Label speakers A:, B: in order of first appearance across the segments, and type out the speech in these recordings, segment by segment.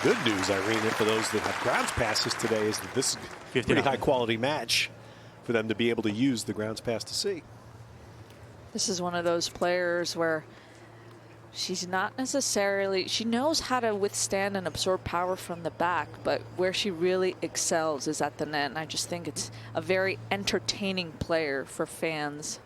A: good news, Aryna, for those that have grounds passes today is that this is a pretty high quality match for them to be able to use the grounds pass to see.
B: This is one of those players where she's not necessarily, she knows how to withstand and absorb power from the back, but where she really excels is at the net. And I just think it's a very entertaining player for fans.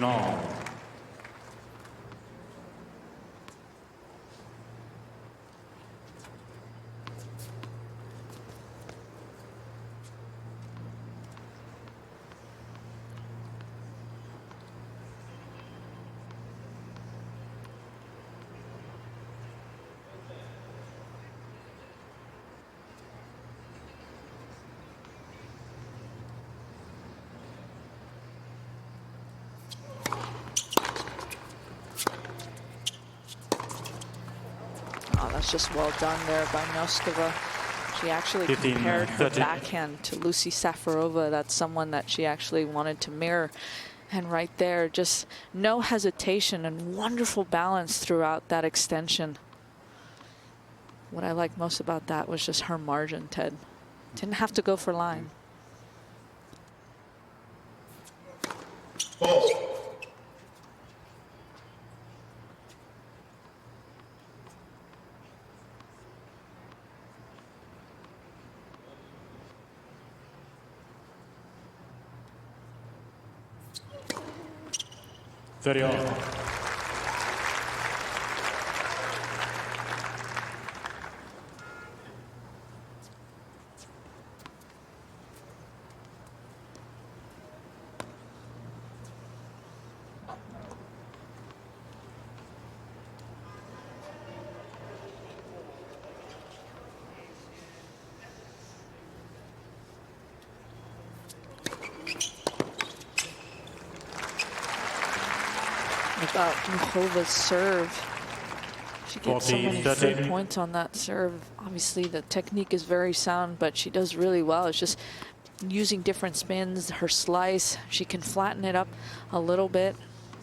C: All.
B: That's just well done there by Noskova. She actually compared her backhand to Lucy Safarova. That's someone that she actually wanted to mirror. And right there, just no hesitation and wonderful balance throughout that extension. What I like most about that was just her margin, Ted. Didn't have to go for line. About Muchova's serve. She gets so many free points on that serve. Obviously, the technique is very sound, but she does really well. It's just using different spins, her slice. She can flatten it up a little bit,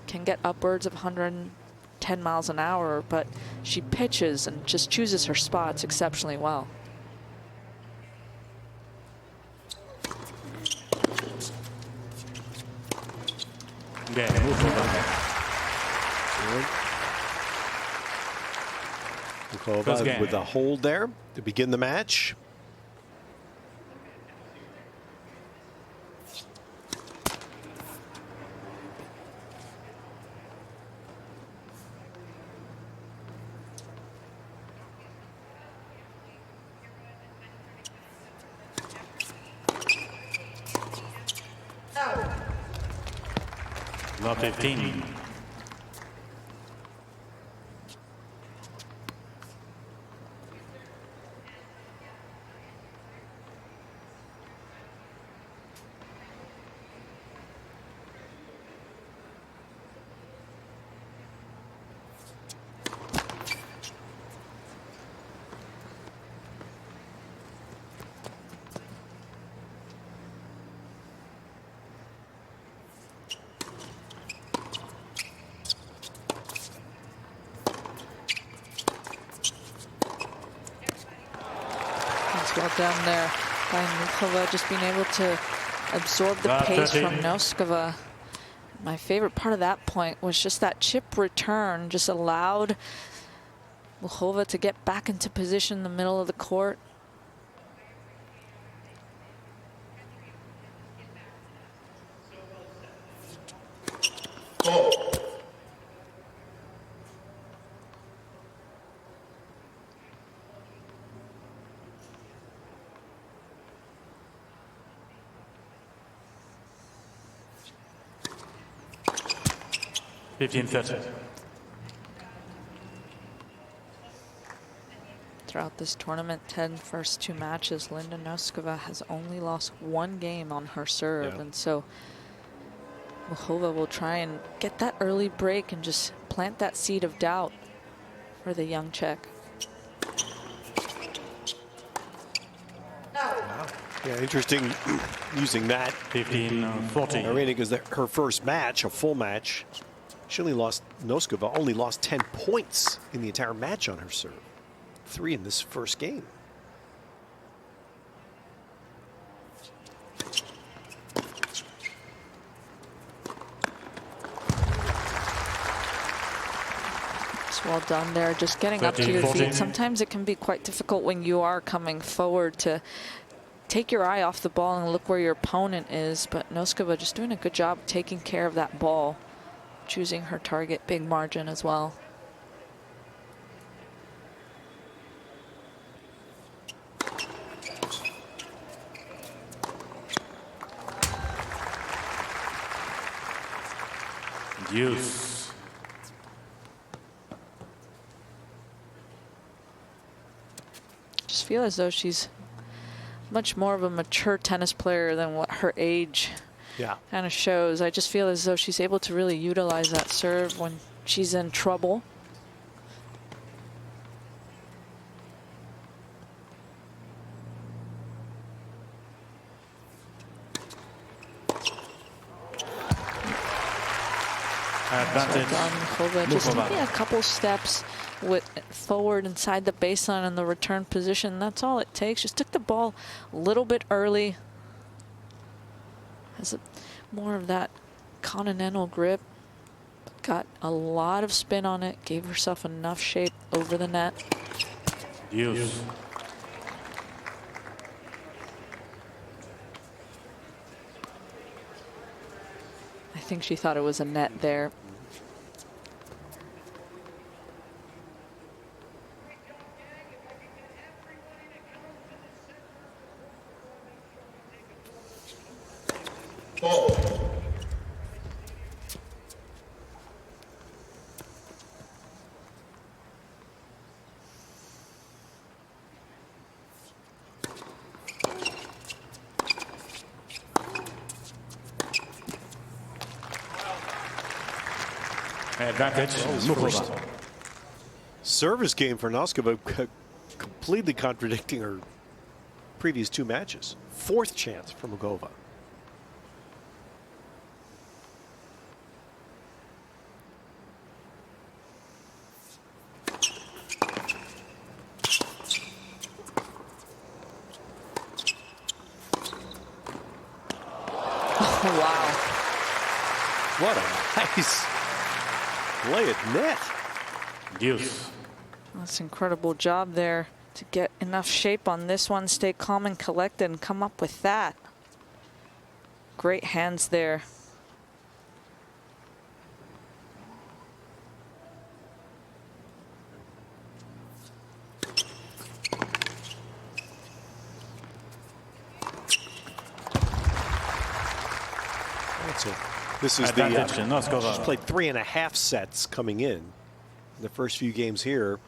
B: can get upwards of 110 miles an hour, but she pitches and just chooses her spots exceptionally well.
A: Muchova with a hold there to begin the match.
C: Love 15.
B: Well done there by Muchova, just being able to absorb the pace from Noskova. My favorite part of that point was just that chip return just allowed Muchova to get back into position in the middle of the court. throughout this tournament. 10 first 2 matches. Linda Noskova has only lost 1 game on her serve. And so Muchova will try and get that early break and just plant that seed of doubt for the young Czech.
A: Wow. Yeah, interesting using that.
C: 15-14.
A: Aryna, because her first match, a full match, she only lost, Noskova only lost 10 points in the entire match on her serve. 3 in this first game.
B: Well done there, just getting up to your feet. Sometimes it can be quite difficult when you are coming forward to take your eye off the ball and look where your opponent is. But Noskova just doing a good job taking care of that ball, choosing her target, big margin as well.
C: Deuce.
B: Just feel as though she's much more of a mature tennis player than what her age kind of shows. I just feel as though she's able to really utilize that serve when she's in trouble.
C: Advantage.
B: Muchova just taking a couple steps forward inside the baseline in the return position. That's all it takes. Just took the ball a little bit early. Has more of that continental grip. Got a lot of spin on it. Gave herself enough shape over the net.
C: Use.
B: I think she thought it was a net there.
C: Advantage. Muchova.
A: Service game for Noskova, completely contradicting her previous 2 matches. 4th chance for Muchova.
B: Oh, wow.
A: What a nice lay at net.
C: Deuce.
B: That's an incredible job there to get enough shape on this one, stay calm and collected, and come up with that. Great hands there.
A: This is
C: Advantage in Noskova.
A: she's played 3.5 sets coming in the first few games here.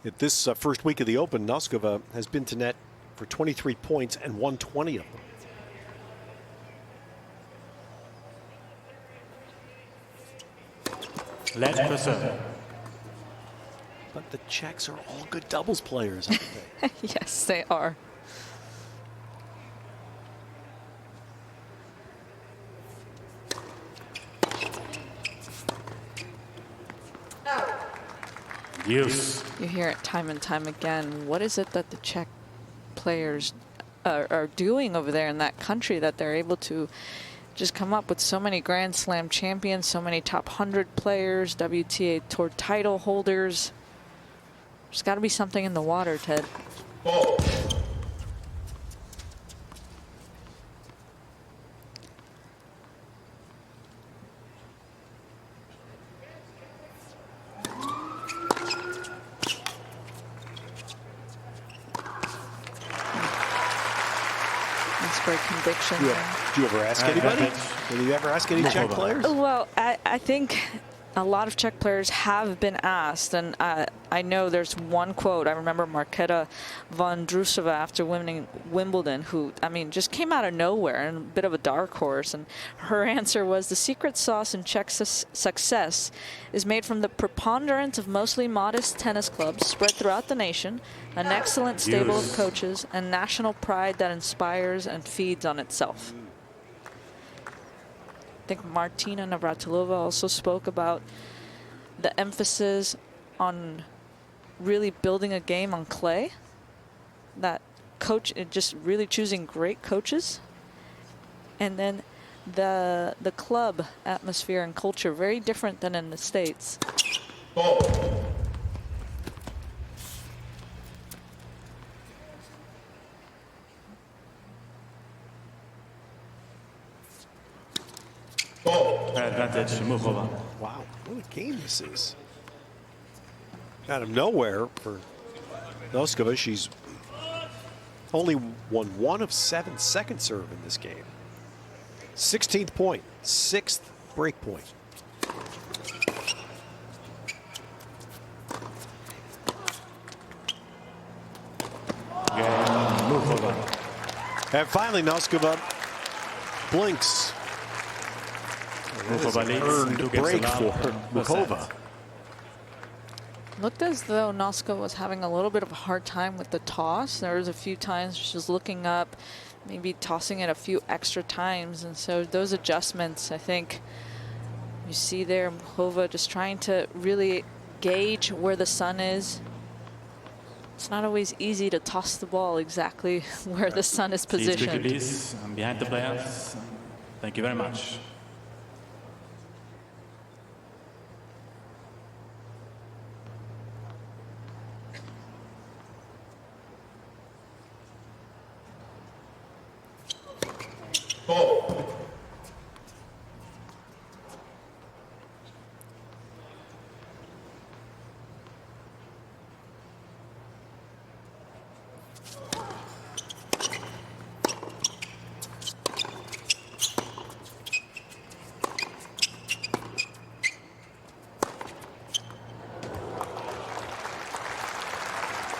A: At this first week of the Open, Noskova has been to net for 23 points and won 20 of them.
C: Let's preserve.
A: But the Czechs are all good doubles players, aren't they?
B: Yes, they are.
C: Use.
B: You hear it time and time again. What is it that the Czech players are doing over there in that country that they're able to just come up with so many Grand Slam champions, so many top 100 players, WTA Tour title holders? There's got to be something in the water, Ted. Great conviction.
A: Do you ever ask anybody? Did you ever ask any Czech players?
B: Well, I think a lot of Czech players have been asked, and I know there's one quote. I remember Markéta Vondrousova after winning Wimbledon, who, I mean, just came out of nowhere and a bit of a dark horse. And her answer was, the secret sauce in Czech success is made from the preponderance of mostly modest tennis clubs spread throughout the nation, an excellent stable of coaches, and national pride that inspires and feeds on itself. I think Martina Navratilova also spoke about the emphasis on really building a game on clay. That coach, just really choosing great coaches. And then the club atmosphere and culture, very different than in the States.
C: Advantage, Muchova.
A: Wow, what a game this is. Out of nowhere for Noskova. She's only won 1 of 7 second serve in this game. 16th point, 6th break point. And finally, Noskova blinks. Earned break for Muchova.
B: Looked as though Noskova was having a little bit of a hard time with the toss. There was a few times she was looking up, maybe tossing it a few extra times. And so those adjustments, I think you see there, Muchova just trying to really gauge where the sun is. It's not always easy to toss the ball exactly where the sun is positioned.
C: Please, behind the players. Thank you very much.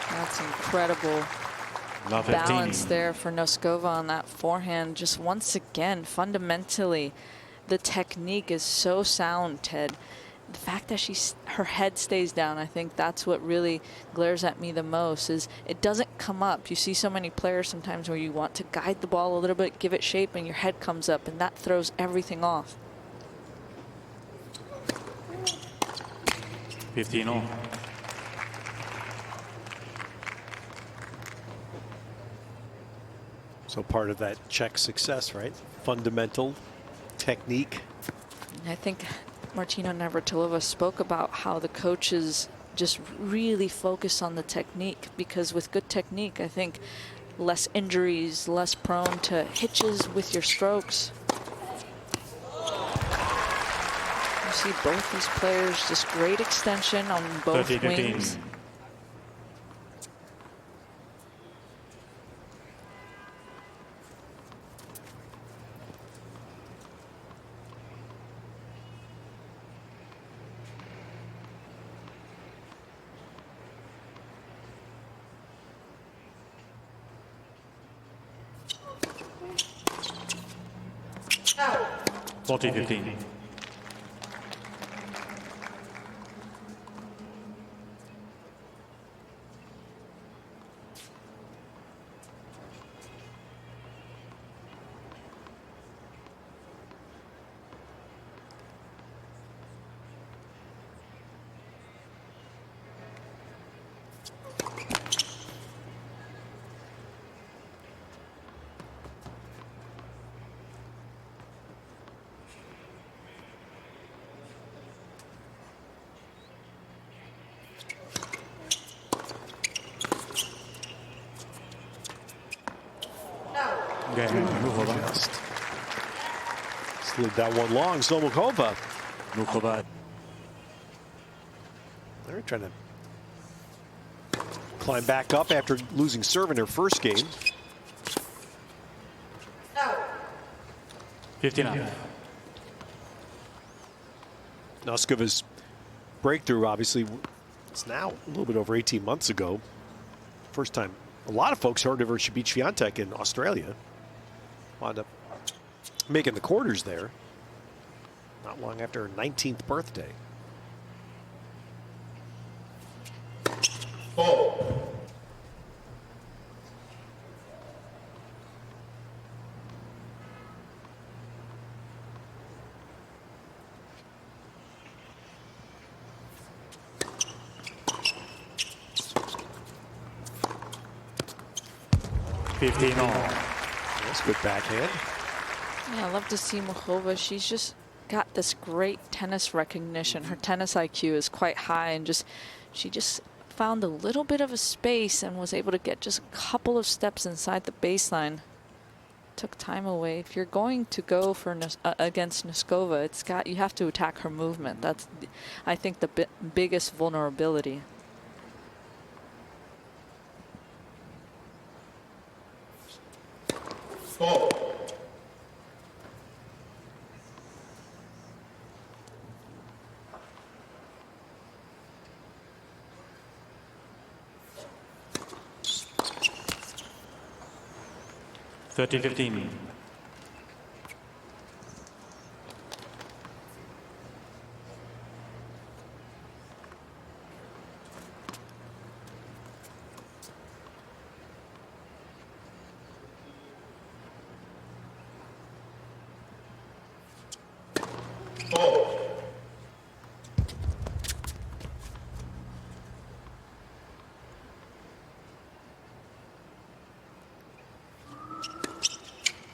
B: That's incredible balance there for Noskova on that forehand. Just once again, fundamentally, the technique is so sound, Ted. The fact that her head stays down, I think that's what really glares at me the most, is it doesn't come up. You see so many players sometimes where you want to guide the ball a little bit, give it shape, and your head comes up, and that throws everything off.
C: 15-all.
A: So part of that Czech success, right? Fundamental technique.
B: I think Martina Navratilova spoke about how the coaches just really focus on the technique, because with good technique, I think less injuries, less prone to hitches with your strokes. You see both these players, just great extension on both wings.
C: Out. 40-15.
A: Just slid that one long. So Muchova. They're trying to climb back up after losing serve in her first game.
C: 15-up.
A: Noskova's breakthrough, obviously, it's now a little bit over 18 months ago. First time a lot of folks heard of her. She beat Swiatek in Australia. Wound up making the quarters there not long after her 19th birthday.
D: Oh.
A: That's good backhand.
B: Yeah, I love to see Muchova. She's just got this great tennis recognition. Her tennis IQ is quite high, and she just found a little bit of a space and was able to get just a couple of steps inside the baseline. Took time away. If you're going to go for against Noskova, you have to attack her movement. That's, I think, the biggest vulnerability.
D: Oh.
C: $30-15.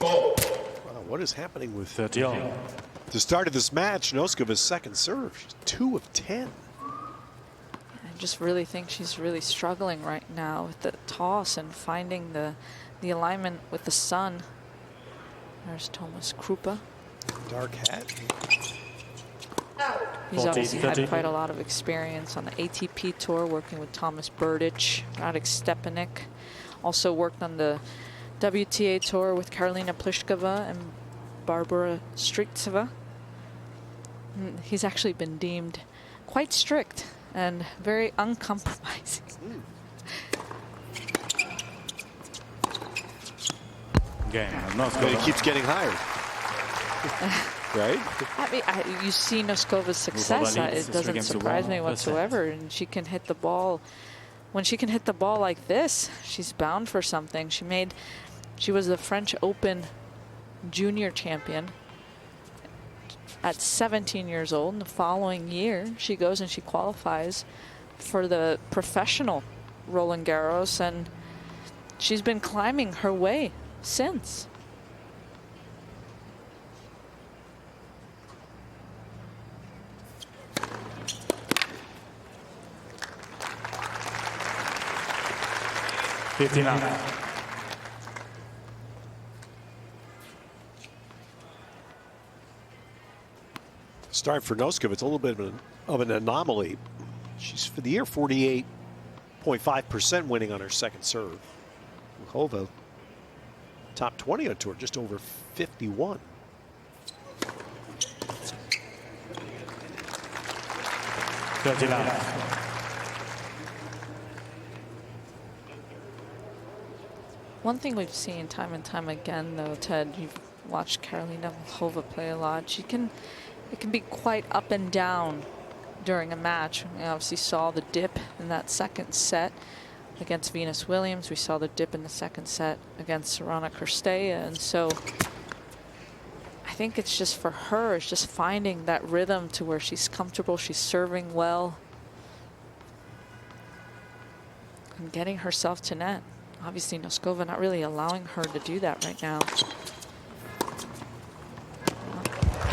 D: Oh.
A: Wow, what is happening with
C: 30 all.
A: the start of this match? Noskova's second serve. She's 2 of 10.
B: I just really think she's really struggling right now with the toss and finding the alignment with the sun. There's Thomas Krupa.
A: Dark hat.
B: He's obviously had
C: 30.
B: quite a lot of experience on the ATP tour, working with Thomas Berdych, Radek Stepanek. Also worked on the WTA tour with Karolina Pliskova and Barbara Strictseva. He's actually been deemed quite strict and very uncompromising.
C: Game.
A: But it keeps getting higher. Right?
B: I mean, you see Noskova's success. It doesn't surprise me whatsoever. And she can hit the ball. When she can hit the ball like this, she's bound for something. She was the French Open junior champion at 17 years old. And the following year, she goes and she qualifies for the professional Roland Garros. And she's been climbing her way since.
A: Start for Noskova, it's a little bit of an anomaly. She's, for the year, 48.5% winning on her second serve. Muchova, top 20 on tour, just over 51.
B: One thing we've seen time and time again, though, Ted, you've watched Karolina Muchova play a lot. It can be quite up and down during a match. We obviously saw the dip in that second set against Venus Williams. We saw the dip in the second set against Sorana Cirstea. And so I think it's just for her, it's just finding that rhythm to where she's comfortable, she's serving well, and getting herself to net. Obviously, Noskova not really allowing her to do that right now.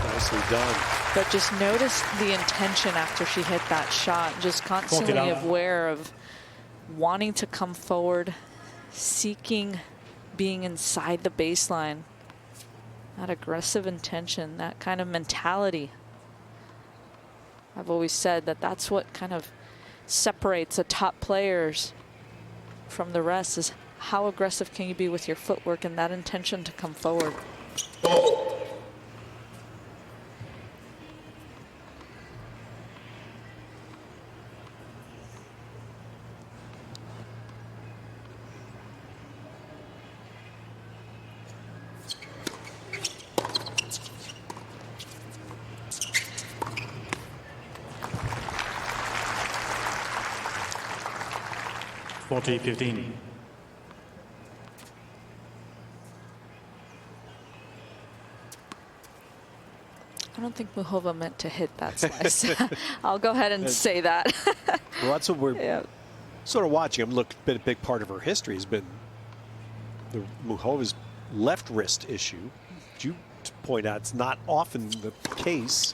A: Nicely done.
B: But just notice the intention after she hit that shot. Just constantly aware of wanting to come forward, seeking being inside the baseline. That aggressive intention, that kind of mentality. I've always said that that's what kind of separates the top players from the rest, is how aggressive can you be with your footwork and that intention to come forward.
C: 40-15.
B: I don't think Muchova meant to hit that slice. I'll go ahead and say that.
A: Well, that's what we're sort of watching. I'm looking at a big part of her history has been the Muchova's left wrist issue. As you point out, it's not often the case.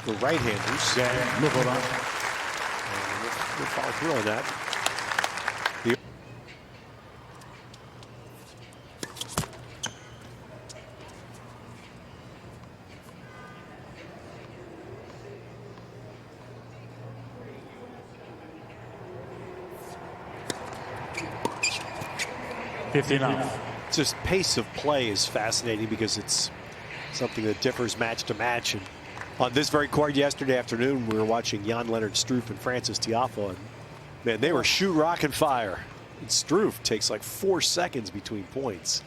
A: The right-handers.
C: Muchova.
A: We'll follow through on that. The
C: 15-9.
A: just pace of play is fascinating because it's something that differs match to match. And on this very court yesterday afternoon, we were watching Jan-Lennard Struff and Frances Tiafoe, and man, they were shoot, rock, and fire. And Struff takes like 4 seconds between points.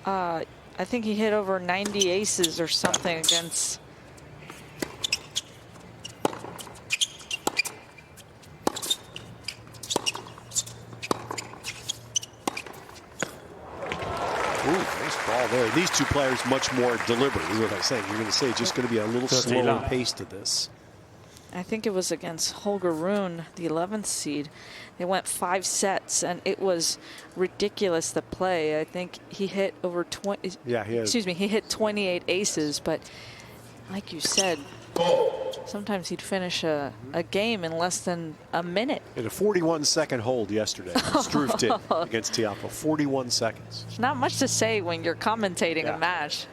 B: I think he hit over 90 aces or something against.
A: Ooh, nice ball there. These two players much more deliberate, is what I'm saying. You're going to say it's just going to be a little slower pace to this.
B: I think it was against Holger Rune, the 11th seed. They went 5 sets, and it was ridiculous, the play. I think he hit over 20.
A: Yeah,
B: excuse me, he hit 28 aces, but like you said, sometimes he'd finish a game in less than a minute.
A: In a 41-second hold yesterday, Struff did against Tiafoe. 41 seconds.
B: There's not much to say when you're commentating a match.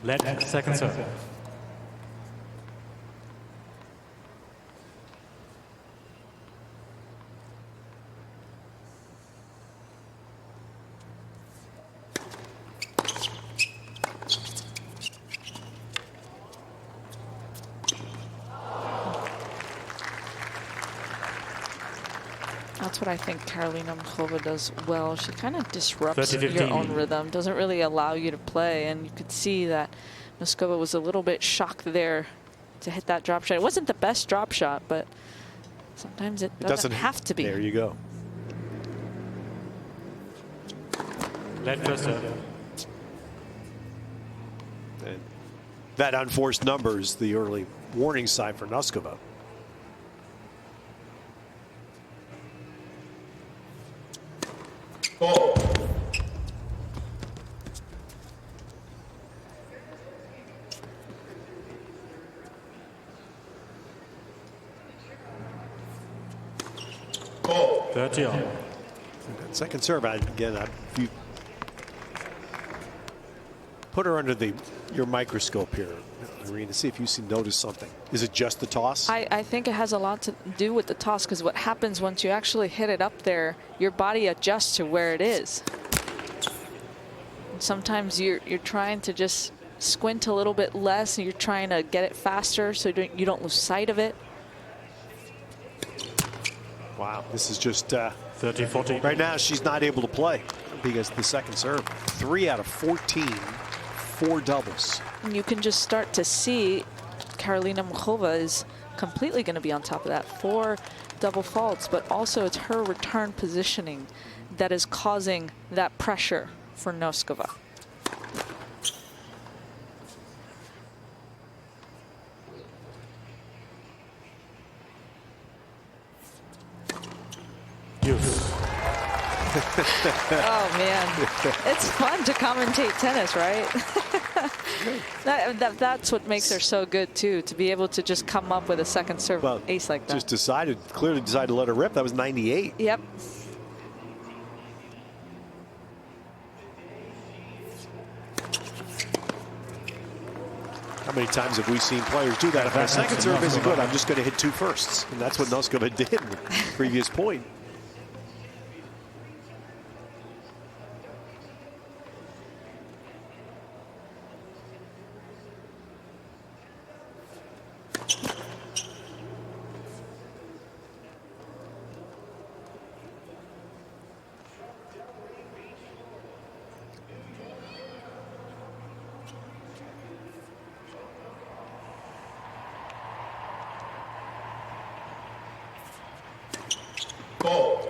C: Let second serve.
B: That's what I think Karolina Muchova does well. She kind of disrupts
C: 30-15.
B: your own rhythm, doesn't really allow you to play. And you could see that Noskova was a little bit shocked there to hit that drop shot. It wasn't the best drop shot, but sometimes it doesn't have to be.
A: There you go.
C: Let first serve.
A: And that unforced number is the early warning sign for Noskova.
D: Ball. Ball.
C: 30 on.
A: Second serve, again, if you put her under your microscope here, Aryna, see if you notice something. Is it just the toss?
B: I think it has a lot to do with the toss, because what happens once you actually hit it up there, your body adjusts to where it is. And sometimes you're trying to just squint a little bit less, and you're trying to get it faster so you don't lose sight of it.
A: Wow, this is just
C: 30-40.
A: right now she's not able to play because the second serve. 3 out of 14, 4 doubles.
B: And you can just start to see Karolina Muchova is completely going to be on top of that. 4 double faults, but also it's her return positioning that is causing that pressure for Noskova. Oh man, it's fun to commentate tennis, right? That's what makes her so good too, to be able to just come up with a second serve ace like that.
A: Just clearly decided to let her rip. That was 98.
B: Yep.
A: How many times have we seen players do that? If my second serve isn't good, I'm just going to hit 2 firsts. And that's what Noskova did in the previous point.
D: Fault.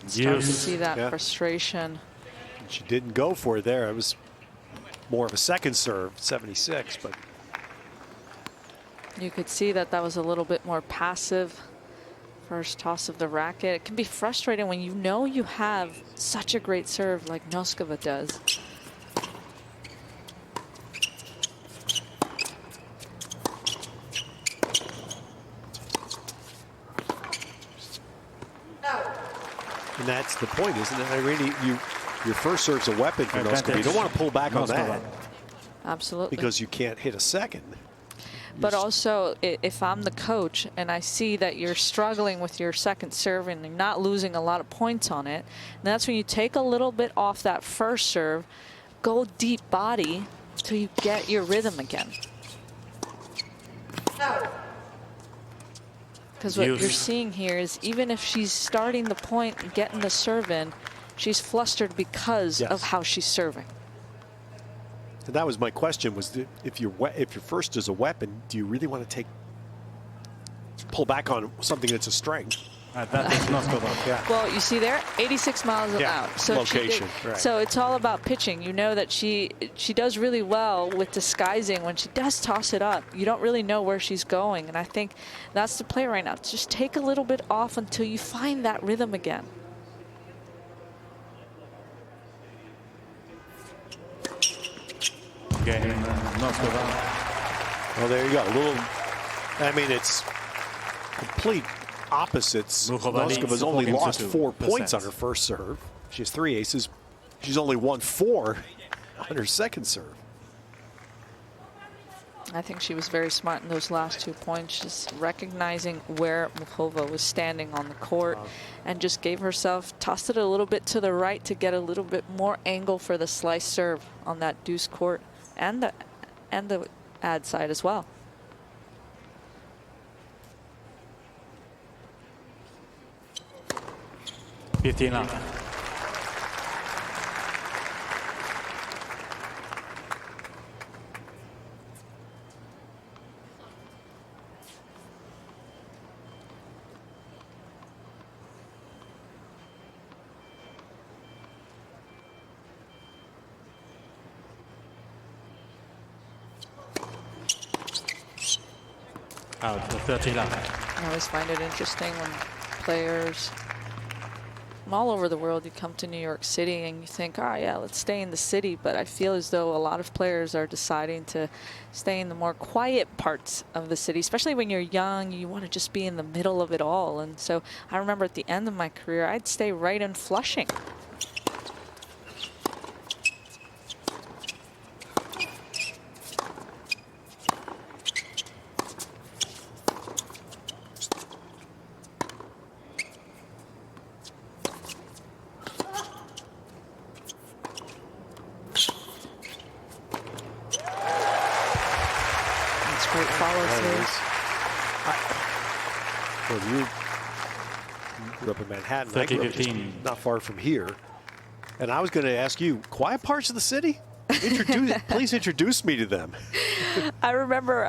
B: Start to see that
A: Yeah.
B: frustration.
A: She didn't go for it there. It was more of a second serve, 76, but
B: You could see that that was a little bit more passive. First toss of the racket. It can be frustrating when you know you have such a great serve like Noskova does.
A: and that's the point, isn't it? Your first serve's a weapon for Noskova. You don't want to pull back on that
B: Absolutely.
A: because you can't hit a second.
B: But also, if I'm the coach and I see that you're struggling with your second serve and you're not losing a lot of points on it, and that's when you take a little bit off that first serve, go deep body till you get your rhythm again. Because what you're seeing here is even if she's starting the point and getting the serve in, she's flustered because of how she's serving.
A: And that was my question: was if your first is a weapon, do you really want to pull back on something that's a strength?
C: That is Noskova.
A: Yeah.
B: Well, you see there, 86 miles out. So
A: location. Right.
B: So it's all about pitching. You know that she does really well with disguising. When she does toss it up, you don't really know where she's going. And I think that's the play right now. Just take a little bit off until you find that rhythm again.
C: Again, Noskova.
A: Well, there you go. I mean, it's complete opposites.
C: Muchova leads
A: Noskova's only
C: 14 to
A: lost
C: 2
A: 4
C: the
A: points
C: set.
A: on her first serve. She has 3 aces. She's only won 4 on her second serve.
B: I think she was very smart in those last 2 points, just recognizing where Muchova was standing on the court and just gave herself, tossed it a little bit to the right to get a little bit more angle for the slice serve on that deuce court and the ad side as well.
C: Fifteen. Out for 30 left.
B: I always find it interesting when players from all over the world, you come to New York City and you think, oh yeah, let's stay in the city. But I feel as though a lot of players are deciding to stay in the more quiet parts of the city, especially when you're young. You want to just be in the middle of it all. And so I remember at the end of my career, I'd stay right in Flushing.
A: Well, you grew up in Manhattan. I grew up just not far from here. And I was going to ask you, quiet parts of the city? Please introduce me to them.
B: I remember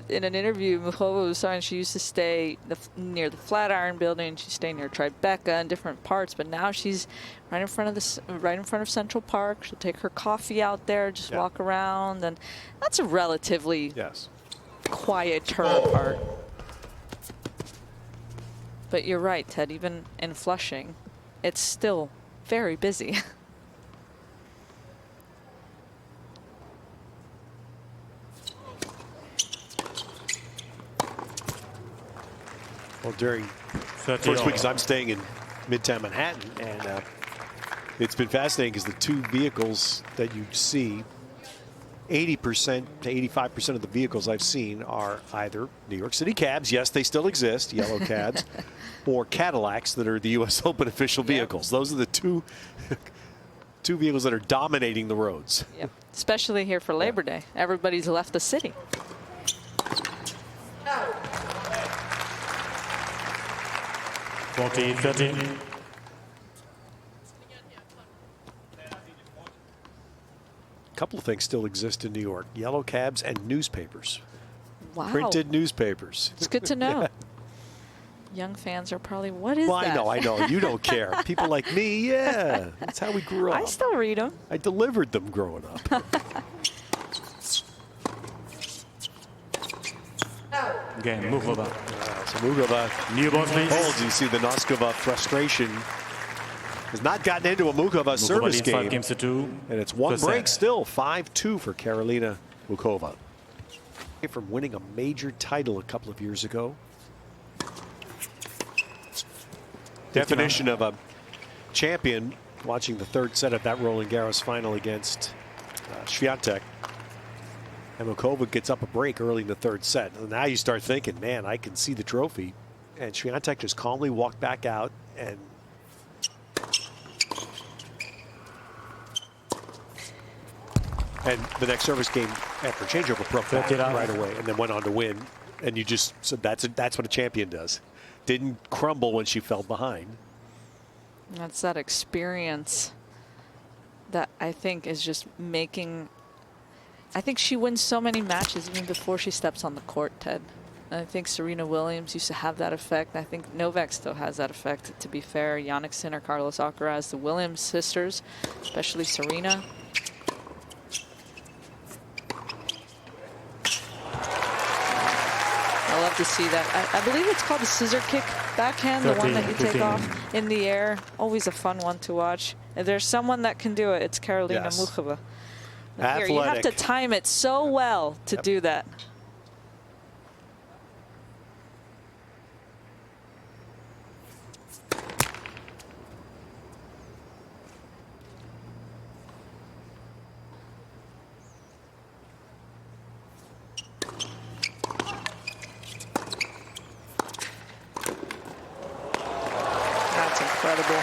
B: in an interview, Muchova was saying she used to stay near the Flatiron Building. She stayed near Tribeca and different parts, but now she's right in front of Central Park. She'll take her coffee out there, just walk around, and that's a relatively quieter part. But you're right, Ted. Even in Flushing, it's still very busy.
A: Well, during first week, because I'm staying in Midtown Manhattan, and it's been fascinating because the 2 vehicles that you see, 80% to 85% of the vehicles I've seen are either New York City cabs, yes, they still exist, yellow cabs, or Cadillacs that are the U.S. Open official vehicles. Those are the two vehicles that are dominating the roads.
B: Yep. Especially here for Labor Day. Everybody's left the city.
C: 14-13.
A: A couple of things still exist in New York: yellow cabs and newspapers.
B: Wow.
A: Printed newspapers.
B: It's good to know. Young fans are probably, what is
A: Well,
B: that?
A: I know. You don't care. People like me, yeah. That's how we grew up.
B: I still read them.
A: I delivered them growing up.
C: Game, Muchova.
A: So Muchova
C: New balls, please.
A: holds. You see the Noskova frustration has not gotten into a Muchova service
C: leads 5
A: game.
C: games to 2.
A: And it's one
C: First
A: break
C: set.
A: still, 5-2 for Karolina Muchova. From winning a major title a couple of years ago. Definition of a champion, watching the third set of that Roland Garros final against Swiatek. And Muchova gets up a break early in the third set. And now you start thinking, man, I can see the trophy. And Swiatek just calmly walked back out and the next service game after changeover broke back right away and then went on to win. And you just said that's what a champion does. Didn't crumble when she fell behind.
B: That's that experience that I think is just making. I think she wins so many matches even before she steps on the court, Ted. And I think Serena Williams used to have that effect. I think Novak still has that effect, to be fair. Jannik Sinner, Carlos Alcaraz, the Williams sisters, especially Serena. I love to see that. I believe it's called the scissor kick backhand, the one that you take off in the air. Always a fun one to watch. If there's someone that can do it, it's Karolina Muchova. Here, you have to time it so well to do that. Incredible.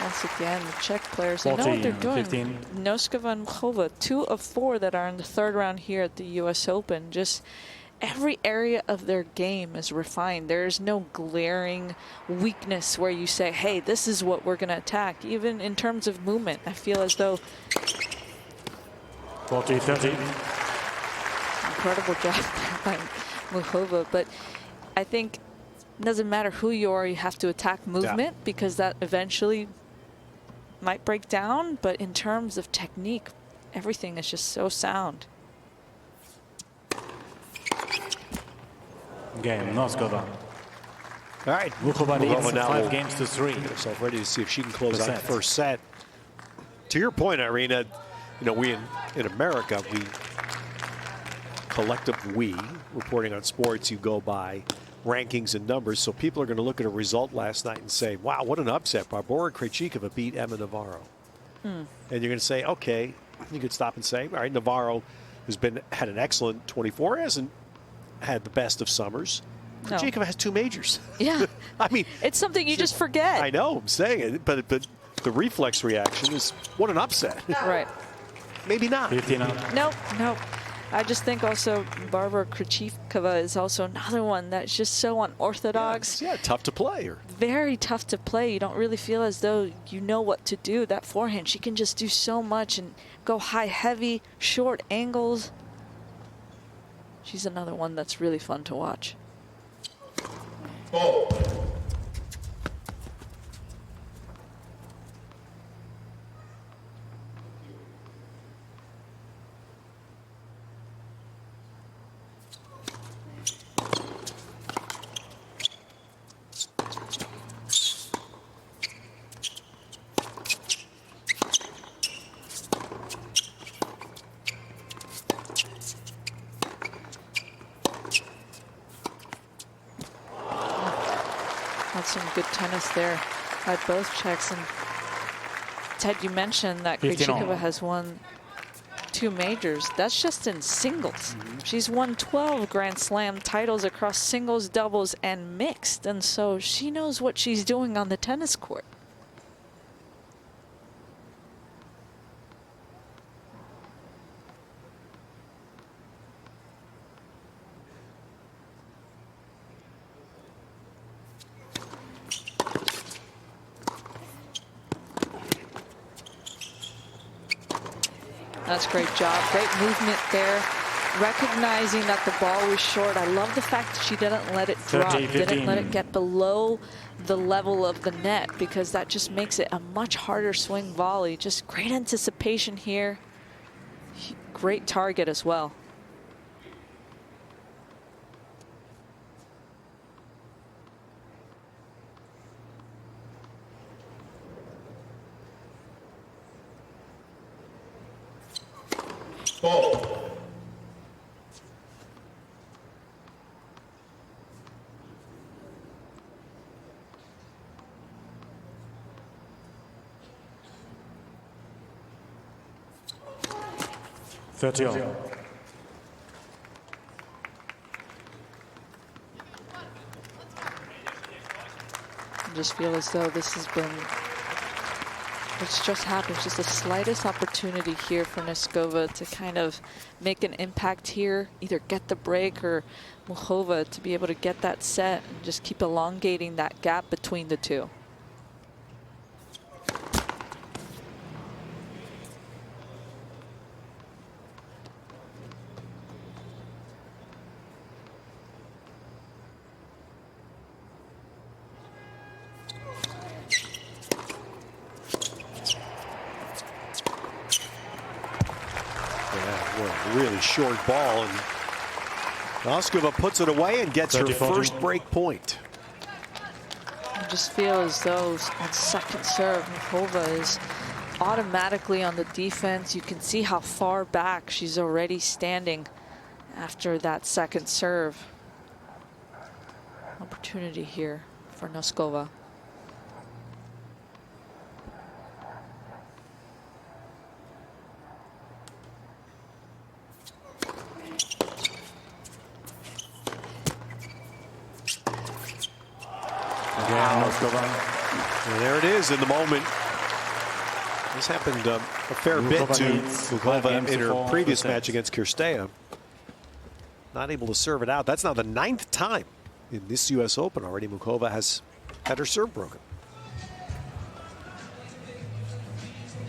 B: Once again, the Czech players, they know what they're doing.
C: 15.
B: Noskova and Muchova, 2 of 4 that are in the third round here at the US Open. Just every area of their game is refined. There is no glaring weakness where you say, hey, this is what we're going to attack. Even in terms of movement, I feel as though
C: 40-30.
B: Incredible job by Muchova, but I think it doesn't matter who you are, you have to attack movement because that eventually might break down. But in terms of technique, everything is just so sound.
C: Game, Noskova.
A: All right,
C: Muchova leads
A: now
C: 5 games to 3.
A: Get herself ready to see if she can close out the first set. To your point, Aryna, you know, we in America, we reporting on sports, you go by rankings and numbers, so people are going to look at a result last night and say, wow, what an upset. Barbora Krejcikova beat Emma Navarro. And you're going to say, okay, you could stop and say, all right, Navarro has had an excellent 24, hasn't had the best of summers. Krejcikova has 2 majors.
B: Yeah.
A: I mean,
B: it's something you just forget.
A: I know, I'm saying it, but the reflex reaction is, what an upset.
B: Right.
A: Maybe not.
C: 15
B: Nope. I just think also Barbora Krejcikova is also another one that's just so unorthodox.
A: Yeah, tough to play.
B: Very tough to play. You don't really feel as though you know what to do. That forehand, she can just do so much and go high, heavy, short angles. She's another one that's really fun to watch.
D: Oh.
B: That's some good tennis there by both Czechs. And Ted, you mentioned that Krejcikova has won 2 majors. That's just in singles. She's won 12 Grand Slam titles across singles, doubles, and mixed. And so she knows what she's doing on the tennis court. That's a great job. Great movement there. recognizing that the ball was short. I love the fact that she didn't let it drop, didn't let it get below the level of the net, because that just makes it a much harder swing volley. Just great anticipation here. Great target as well.
D: Ball.
C: all.
B: I just feel as though this has been, it's just happened, just the slightest opportunity here for Noskova to kind of make an impact here, either get the break or Muchova to be able to get that set and just keep elongating that gap between the two.
A: Really short ball, and Noskova puts it away and gets her first break point.
B: I just feel as though on second serve, Muchova is automatically on the defense. You can see how far back she's already standing after that second serve. Opportunity here for Noskova.
A: And there it is in the moment. This happened a fair bit to Muchova in her previous match against Kirstea. Not able to serve it out. That's now the 9th time in this US Open already Muchova has had her serve broken.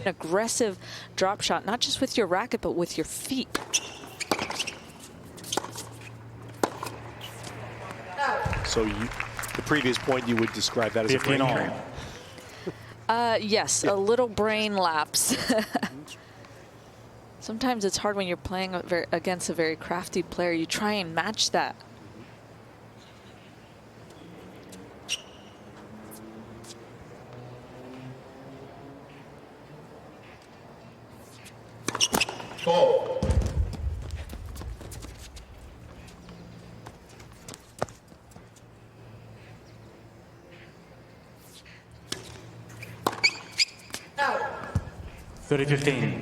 B: An aggressive drop shot, not just with your racket, but with your feet.
A: So the previous point, you would describe that as a brain cramp?
B: Yes, a little brain lapse. Sometimes it's hard when you're playing against a very crafty player. You try and match that.
D: Ball.
B: Out.
C: 30-15.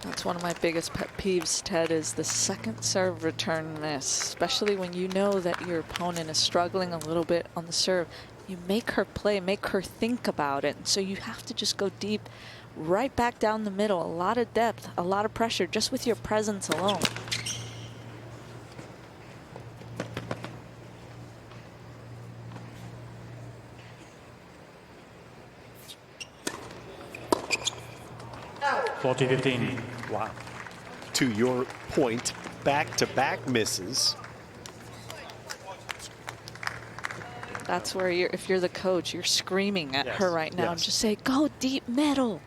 B: That's one of my biggest pet peeves, Ted, is the second serve return miss, especially when you know that your opponent is struggling a little bit on the serve. You make her play, make her think about it. So you have to just go deep, right back down the middle. A lot of depth, a lot of pressure, just with your presence alone.
C: Out. 40-15.
A: Wow. To your point, back-to-back misses.
B: That's where if you're the coach, you're screaming at her right now. And just say, go deep middle.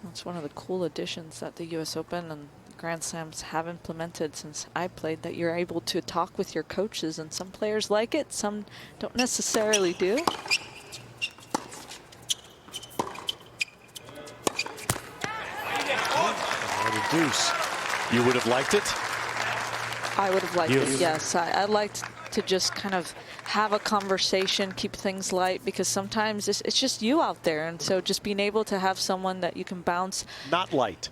B: That's one of the cool additions that the US Open and Grand Slams have implemented since I played, that you're able to talk with your coaches, and some players like it, some don't necessarily do.
A: And a deuce. You would have liked it?
B: I would have liked it, yes. I liked to just kind of have a conversation, keep things light, because sometimes it's just you out there, and so just being able to have someone that you can bounce.
A: Not light.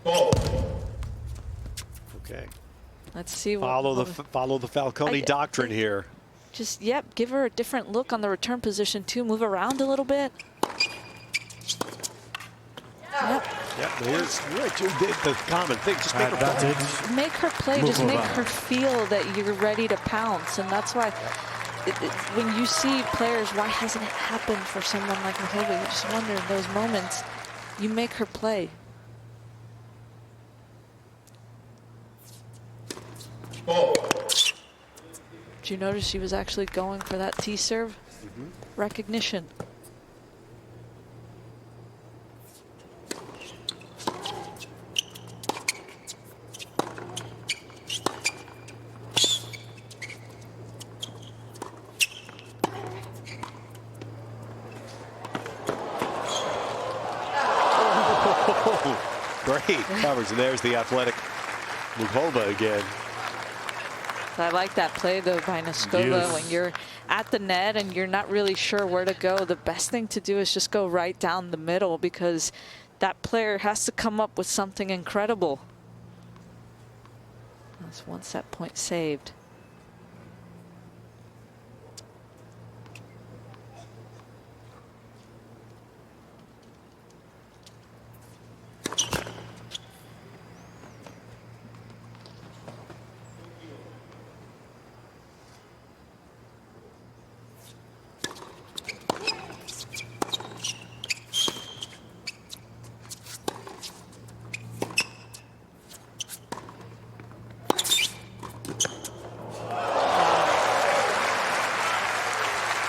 D: Ball.
A: Okay.
B: Let's see what
A: follow the Falcone doctrine here.
B: Just give her a different look on the return position too. Move around a little bit.
A: Yeah, here's the common thing. Just make her play.
C: Advantage.
B: Make her play, just make her feel that you're ready to pounce. And that's why when you see players, why hasn't it happened for someone like Muchova? You just wonder in those moments, you make her play. Did you notice she was actually going for that T serve? Recognition.
A: Great coverage, and there's the athletic Muchova again.
B: I like that play, though, by Noskova.
C: Yes.
B: When you're at the net and you're not really sure where to go, the best thing to do is just go right down the middle, because that player has to come up with something incredible. That's one set point saved.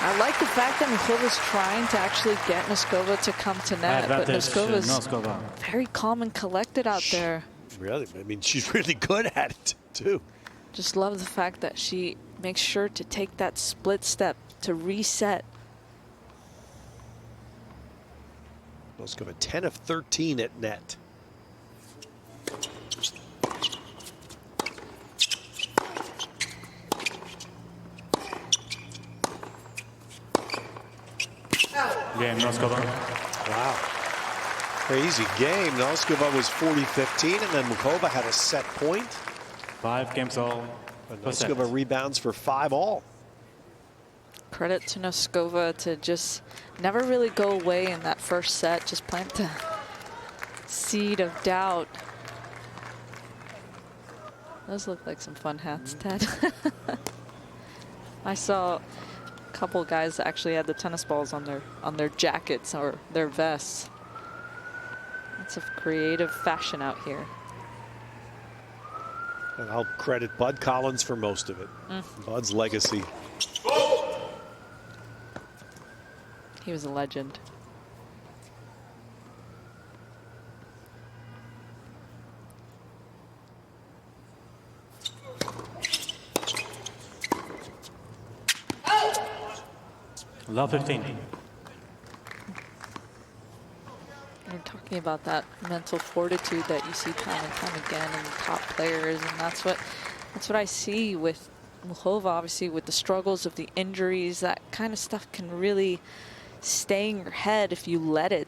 B: I like the fact that Muchova's trying to actually get Noskova to come to net, but
C: Advantage,
B: Noskova's very calm and collected out there.
A: Really, I mean, she's really good at it too.
B: Just love the fact that she makes sure to take that split step to reset.
A: Noskova 10 of 13 at net.
C: Game, Noskova.
A: Wow. Crazy game. Noskova was 40-15, and then Muchova had a set point.
C: 5 games all.
A: But
C: per set.
A: Noskova rebounds for 5 all.
B: Credit to Noskova to just never really go away in that first set, just plant the seed of doubt. Those look like some fun hats, Ted. I saw a couple guys actually had the tennis balls on their jackets or their vests. That's a creative fashion out here.
A: And I'll credit Bud Collins for most of it. Bud's legacy.
B: He was a legend.
C: Love 15.
B: You're talking about that mental fortitude that you see time and time again in top players, and that's what I see with Muchova. Obviously, with the struggles of the injuries, that kind of stuff can really stay in your head if you let it.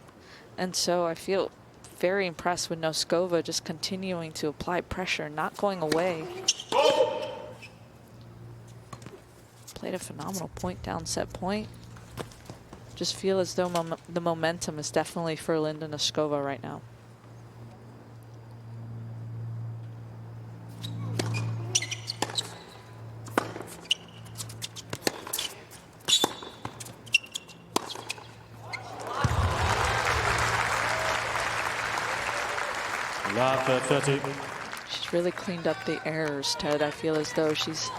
B: And so I feel very impressed with Noskova just continuing to apply pressure, not going away. Played a phenomenal point down set point. Just feel as though the momentum is definitely for Linda Noskova right now.
C: Love 30.
B: She's really cleaned up the errors, Ted. I feel as though she's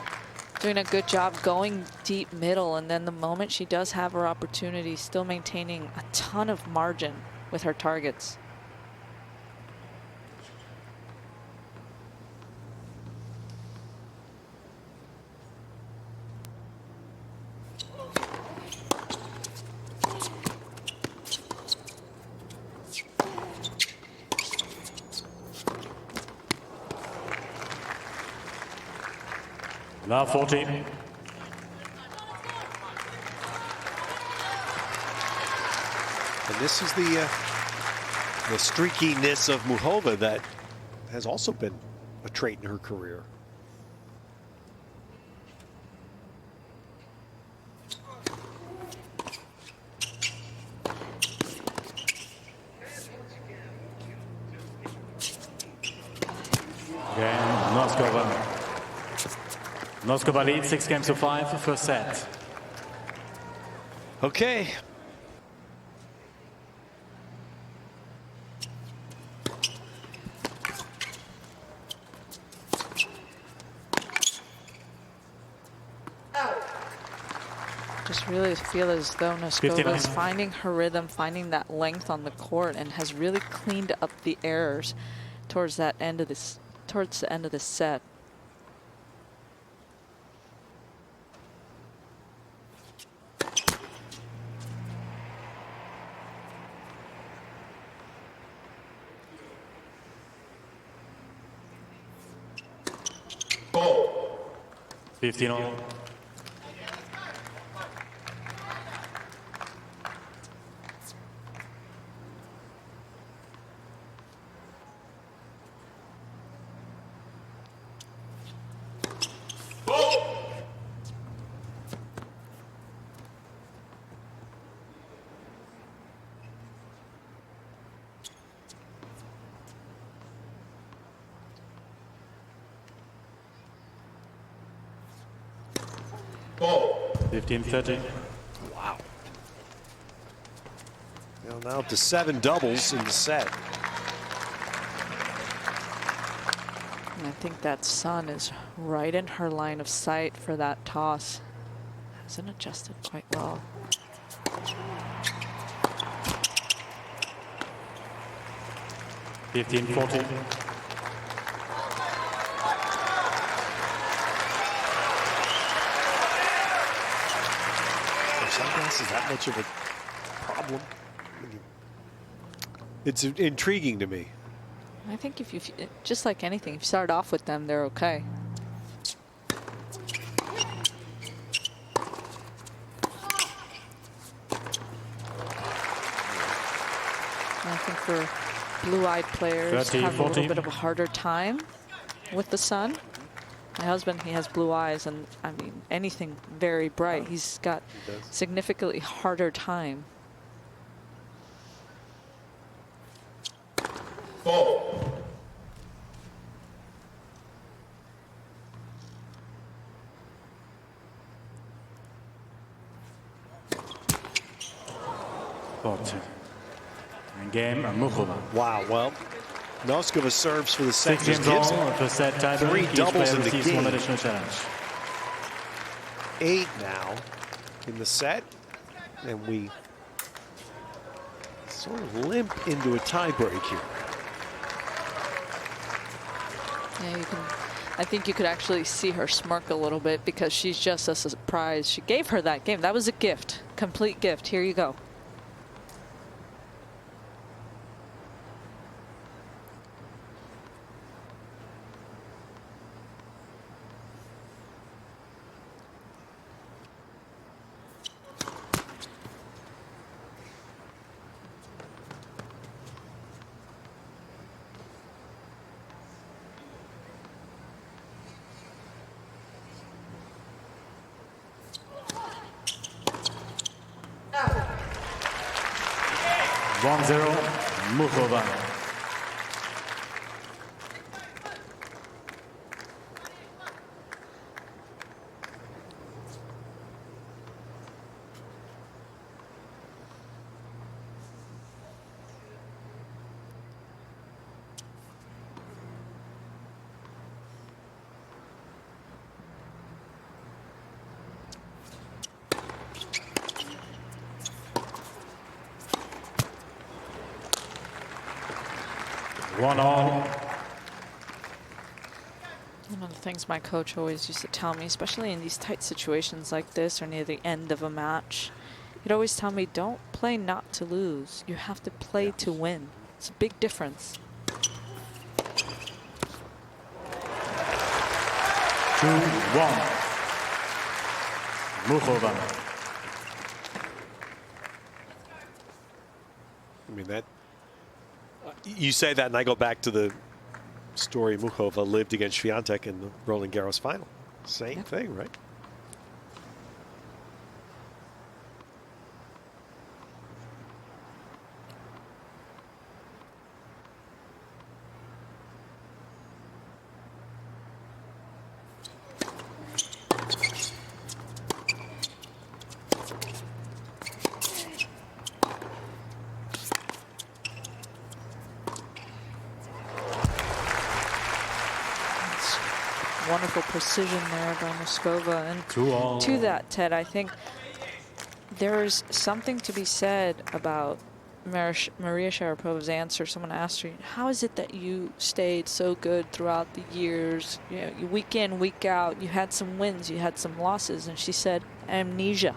B: doing a good job going deep middle, and then the moment she does have her opportunity, still maintaining a ton of margin with her targets.
C: Love 40.
A: And this is the streakiness of Muchova that has also been a trait in her career.
C: Again, Noskova. Noskova leads 6-5, first set.
A: Okay.
B: Just really feel as though Noskova is finding her rhythm, finding that length on the court, and has really cleaned up the errors towards the end of this set.
D: Ball.
C: 15-all.
D: Ball.
C: 15-30.
A: Wow. Now up to 7 doubles in the set.
B: And I think that sun is right in her line of sight for that toss. Hasn't adjusted quite well.
C: $15-40.
A: Sunglasses that much of a problem? It's intriguing to me.
B: I think if you, just like anything, if you start off with them, they're okay. And I think for blue-eyed players
C: 30,
B: have a
C: 40.
B: little bit of a harder time with the sun. My husband, he has blue eyes, and I mean, anything very bright, he's got significantly harder time.
D: Ball.
C: And game, Muchova.
A: Wow, well, Noskova serves for the set.
C: 6 games all, first set tiebreak.
A: 3
C: Each
A: doubles
C: player
A: in the
C: receives
A: game.
C: 1 additional challenge.
A: 8 now in the set, and we sort of limp into a tiebreak here.
B: Yeah, you can. I think you could actually see her smirk a little bit because she's just as surprised. She gave her that game. That was a gift, complete gift. Here you go.
C: Muchova. One all.
B: One of the things my coach always used to tell me, especially in these tight situations like this or near the end of a match, he'd always tell me, don't play not to lose. You have to play to win. It's a big difference.
C: 2-1. Muchova.
A: I mean, that you say that, and I go back to the story Muchova lived against Swiatek in the Roland Garros final. Same thing, right?
B: wonderful precision there by Noskova. And to that, Ted, I think there's something to be said about Maria Sharapova's answer. Someone asked her, how is it that you stayed so good throughout the years? You know, week in, week out, you had some wins, you had some losses. And she said, amnesia.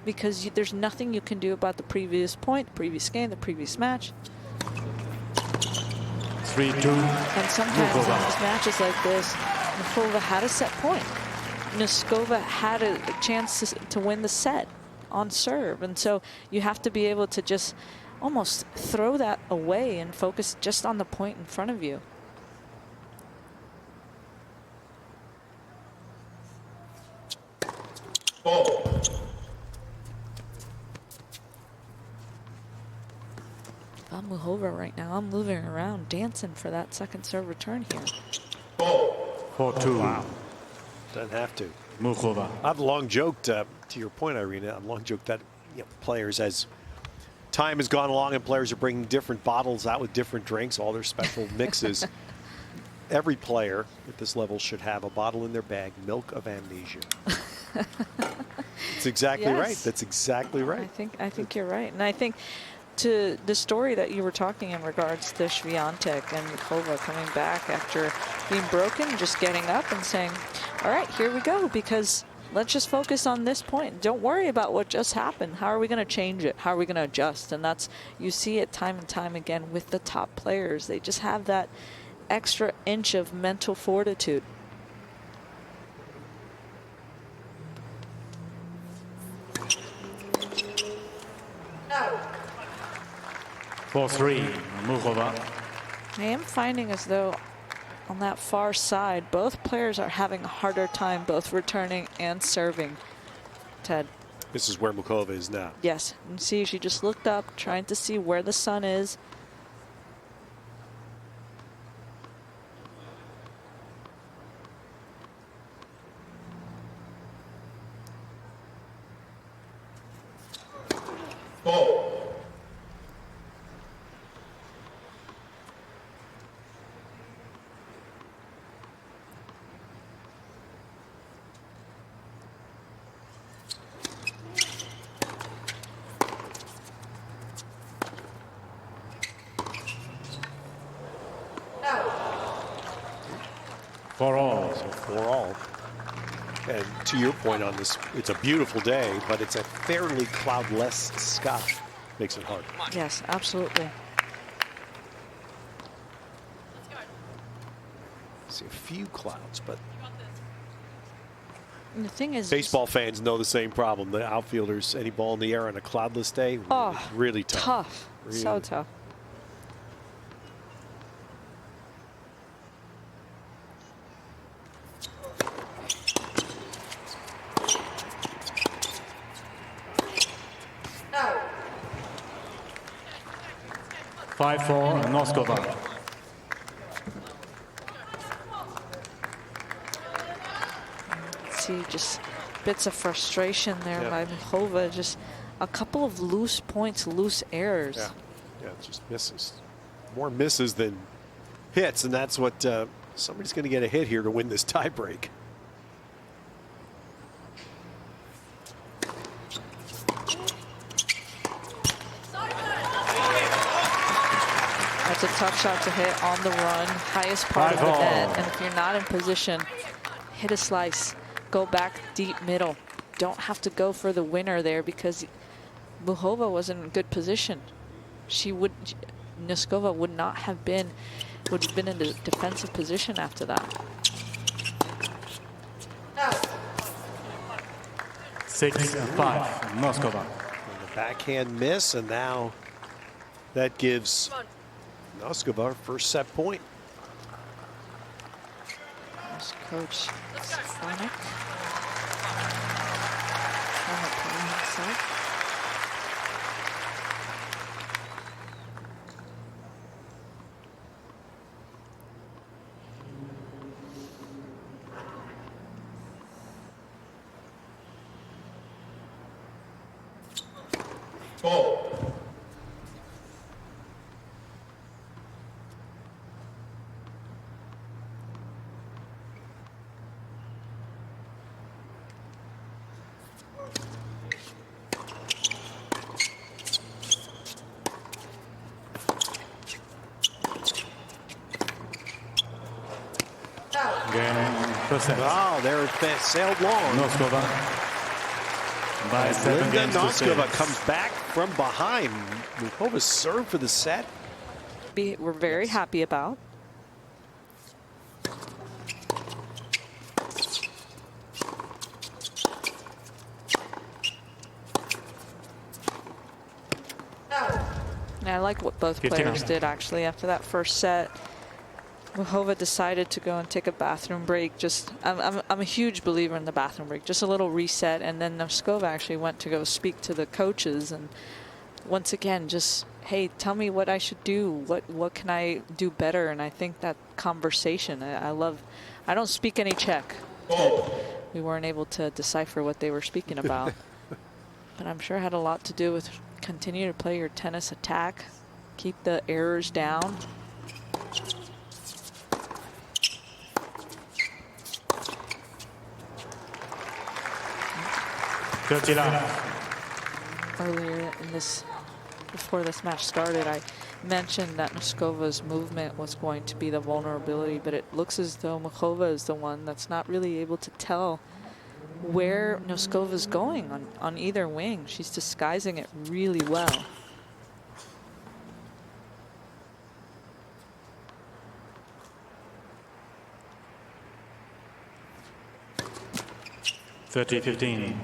B: Because there's nothing you can do about the previous point, the previous game, the previous match.
C: 3-2.
B: And sometimes in these matches like this, Muchova had a set point. Noskova had a chance to win the set on serve. And so you have to be able to just almost throw that away and focus just on the point in front of you.
D: Ball.
B: If I'm Muchova right now, I'm moving around, dancing for that second serve return here.
D: Ball.
C: 4-2.
A: Wow. Doesn't have to.
C: Muchova.
A: I've long joked, to your point, Aryna, I've long joked that players, as time has gone along and players are bringing different bottles out with different drinks, all their special mixes. Every player at this level should have a bottle in their bag, milk of amnesia. That's exactly right. That's exactly right.
B: I think you're right. And I think to the story that you were talking in regards to Swiatek and Muchova coming back after being broken, just getting up and saying, all right, here we go, because let's just focus on this point. Don't worry about what just happened. How are we going to change it? How are we going to adjust? And that's, you see it time and time again with the top players. They just have that extra inch of mental fortitude.
D: No.
C: 4-3. Muchova.
B: I am finding as though on that far side, both players are having a harder time both returning and serving. Ted.
A: This is where Muchova is now.
B: Yes. And see, she just looked up, trying to see where the sun is.
D: Ball.
C: For all.
A: So 4-all. And to your point on this, it's a beautiful day, but it's a fairly cloudless sky. Makes it hard.
B: Yes, absolutely.
A: See a few clouds, but
B: And the thing is,
A: baseball fans know the same problem. The outfielders, any ball in the air on a cloudless day, really tough.
B: tough.
A: Really.
B: So tough.
D: No.
C: 5-4. Noskova.
B: See, just bits of frustration there
A: Yeah.
B: by Muchova. Just a couple of loose points, loose errors.
A: Yeah, yeah, it just misses. More misses than hits, and that's what somebody's going to get a hit here to win this tiebreak.
B: That's a tough shot to hit on the run, highest part of the
C: 5-all.
B: net. And if you're not in position, hit a slice, go back deep middle. Don't have to go for the winner there because Muchova was in a good position. Noskova would not have been, would have been in a defensive position after that.
C: 6-5. Noskova.
A: And the backhand miss, and now that gives Noskova her first set point.
B: There's Coach Stefanik. Trying to play himself.
D: Ball.
C: Game first set.
A: Wow, there it sailed long.
C: Noskova. By 7
A: Linda
C: games to
A: Noskova
C: 6.
A: comes back from behind. Muchova's serve for the set.
B: We're very happy about. And I like what both
C: 59.
B: players did actually after that first set. Muchova decided to go and take a bathroom break. I'm a huge believer in the bathroom break. Just a little reset, and then Noskova actually went to go speak to the coaches, and once again, just, hey, tell me what I should do. What can I do better? And I think that conversation, I don't speak any Czech. We weren't able to decipher what they were speaking about, but I'm sure it had a lot to do with continue to play your tennis attack, keep the errors down. Earlier in this, before this match started, I mentioned that Noskova's movement was going to be the vulnerability, but it looks as though Muchova is the one that's not really able to tell where Noskova's going on either wing. She's disguising it really well.
C: (30-15).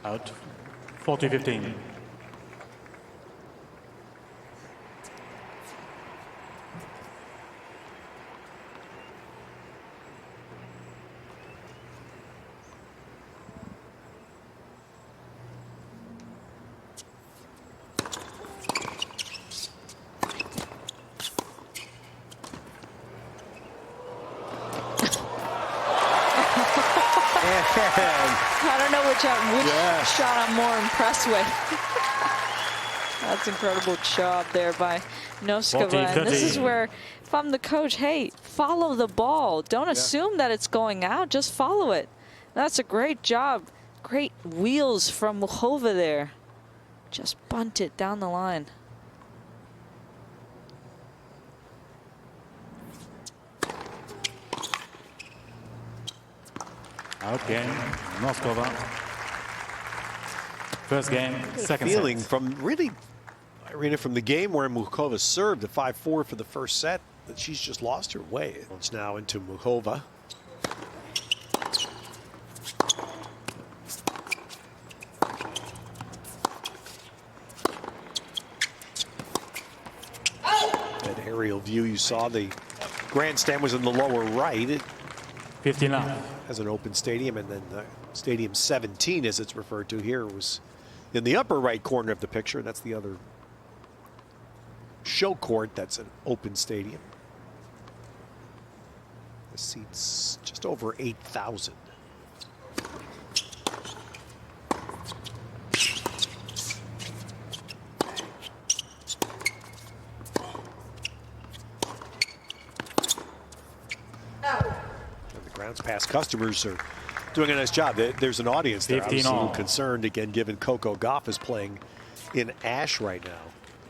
C: Out. 40-15.
B: I don't know which shot I'm more impressed with. That's incredible job there by Noskova. And this is where, if I'm the coach, hey, follow the ball. Don't assume that it's going out. Just follow it. That's a great job. Great wheels from Muchova there. Just bunt it down the line.
C: Out game, Noskova. First game, second
A: Feeling
C: set.
A: from really, Aryna, from the game where Muchova served at 5-4 for the first set, that she's just lost her way. It's now into Muchova. That aerial view you saw, the grandstand was in the lower right. It
C: 59.
A: has an open stadium, and then Stadium 17, as it's referred to here, was in the upper right corner of the picture. That's the other show court. That's an open stadium. The seats just over 8,000. Past customers are doing a nice job. There's an audience there. I was a little concerned, again, given Coco Gauff is playing in Ash right now.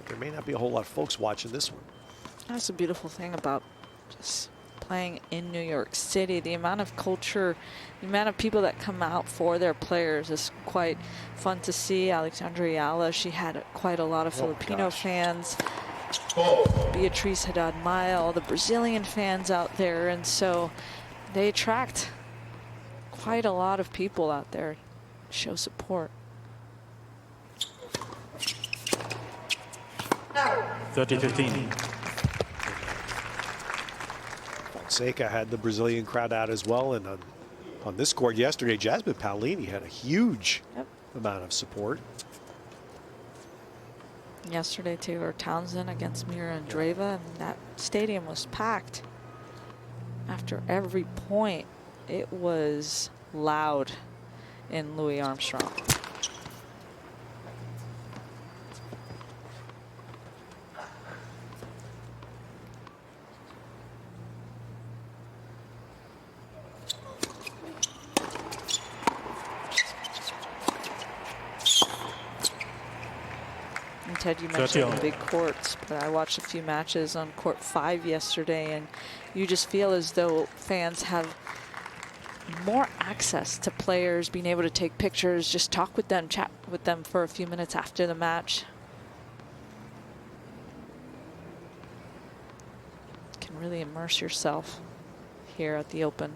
A: There may not be a whole lot of folks watching this one.
B: That's a beautiful thing about just playing in New York City. The amount of culture, the amount of people that come out for their players is quite fun to see. Alexandra Ayala, she had quite a lot of Filipino fans. Beatriz Haddad Maya, all the Brazilian fans out there. And so they attract quite a lot of people out there to show support.
C: 30-15.
A: Fonseca had the Brazilian crowd out as well. And on this court yesterday, Jasmine Paolini had a huge amount of support.
B: Yesterday, Taylor Townsend against Mira Andreeva, and that stadium was packed. After every point, it was loud in Louis Armstrong. And Ted, you mentioned the big courts, but I watched a few matches on court 5 yesterday, and you just feel as though fans have more access to players, being able to take pictures, just talk with them, chat with them for a few minutes after the match. Can really immerse yourself here at the Open.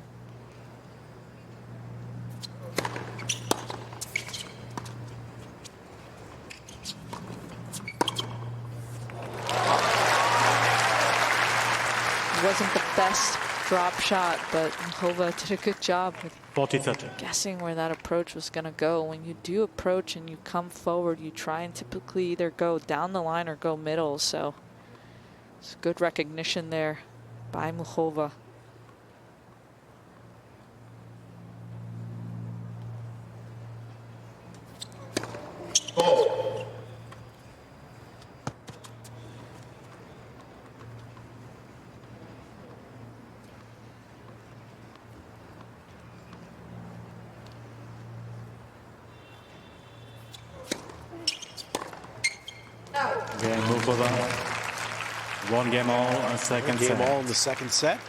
B: Wasn't the best drop shot, but Muchova did a good job with
C: 40-30.
B: guessing where that approach was going to go. When you do approach and you come forward, you try and typically either go down the line or go middle. So it's good recognition there by Muchova.
D: Ball.
C: Again, Muchova. 1 game all on second set.
A: 1 game all in the second set.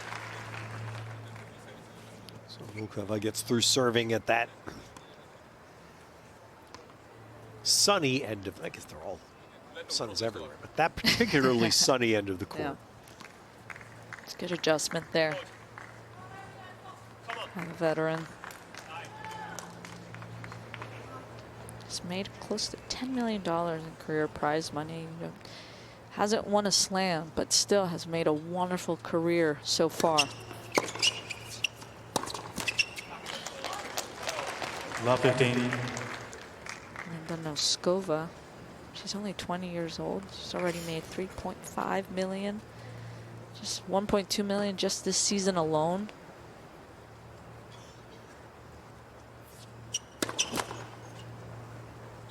A: So Muchova gets through serving at that sunny end of, I guess they're all, sun's everywhere, but that particularly sunny end of the court.
B: Yeah. It's a good adjustment there. A veteran. He's made close to $10 million in career prize money. You know, hasn't won a slam, but still has made a wonderful career so far.
C: Love 15.
B: Linda Noskova, she's only 20 years old. She's already made $3.5 million. Just $1.2 million just this season alone.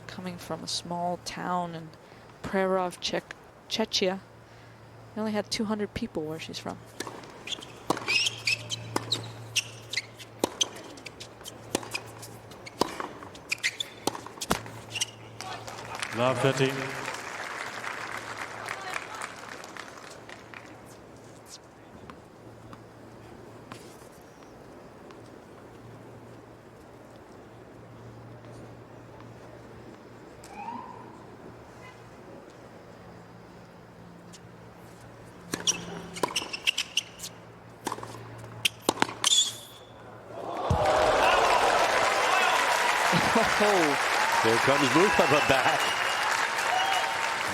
B: Coming from a small town in Prerov, Czechia. They only had 200 people where she's from.
C: Love 30.
B: Oh,
A: There comes Muchova back.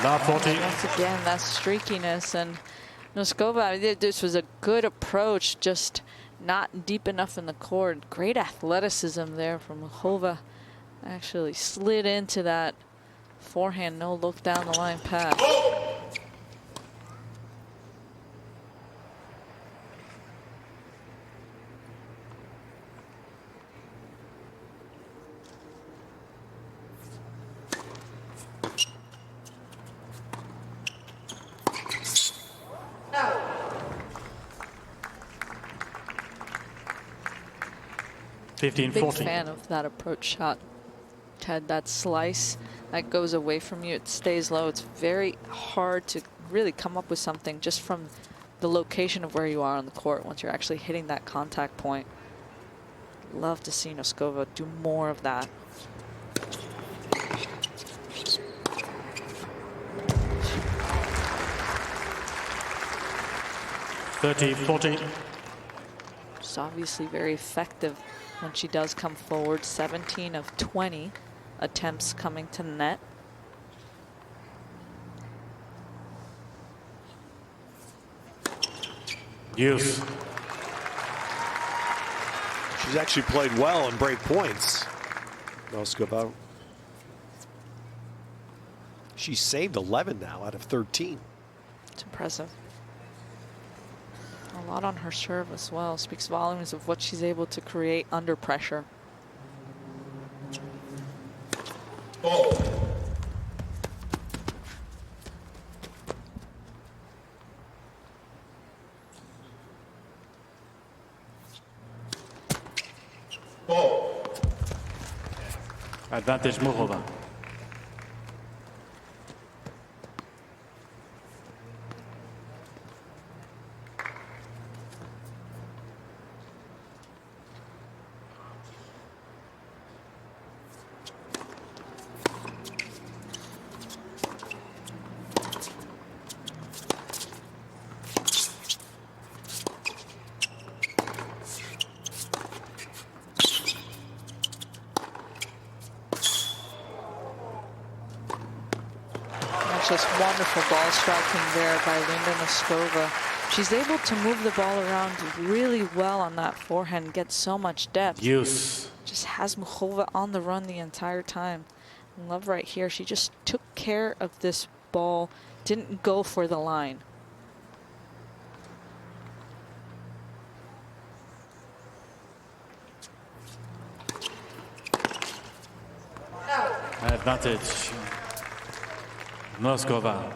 C: Love 40.
B: once again, that streakiness. And Noskova, this was a good approach, just not deep enough in the court. Great athleticism there from Muchova. Actually slid into that forehand, no look down the line pass. Big
C: 15-14.
B: fan of that approach shot, Ted. That slice that goes away from you, it stays low. It's very hard to really come up with something just from the location of where you are on the court once you're actually hitting that contact point. Love to see Noskova do more of that. It's obviously very effective when she does come forward. 17 of 20 attempts coming to net.
C: Use.
A: She's actually played well on break points. Noskova. She's saved 11 now out of 13.
B: It's impressive. A lot on her serve as well. Speaks volumes of what she's able to create under pressure.
D: Ball. Ball.
C: Advantage Muchova.
B: Just wonderful ball striking there by Linda Noskova. She's able to move the ball around really well on that forehand and get so much depth.
C: Use.
B: Just has Muchova on the run the entire time. I love right here. She just took care of this ball, didn't go for the line.
C: Advantage Noskova.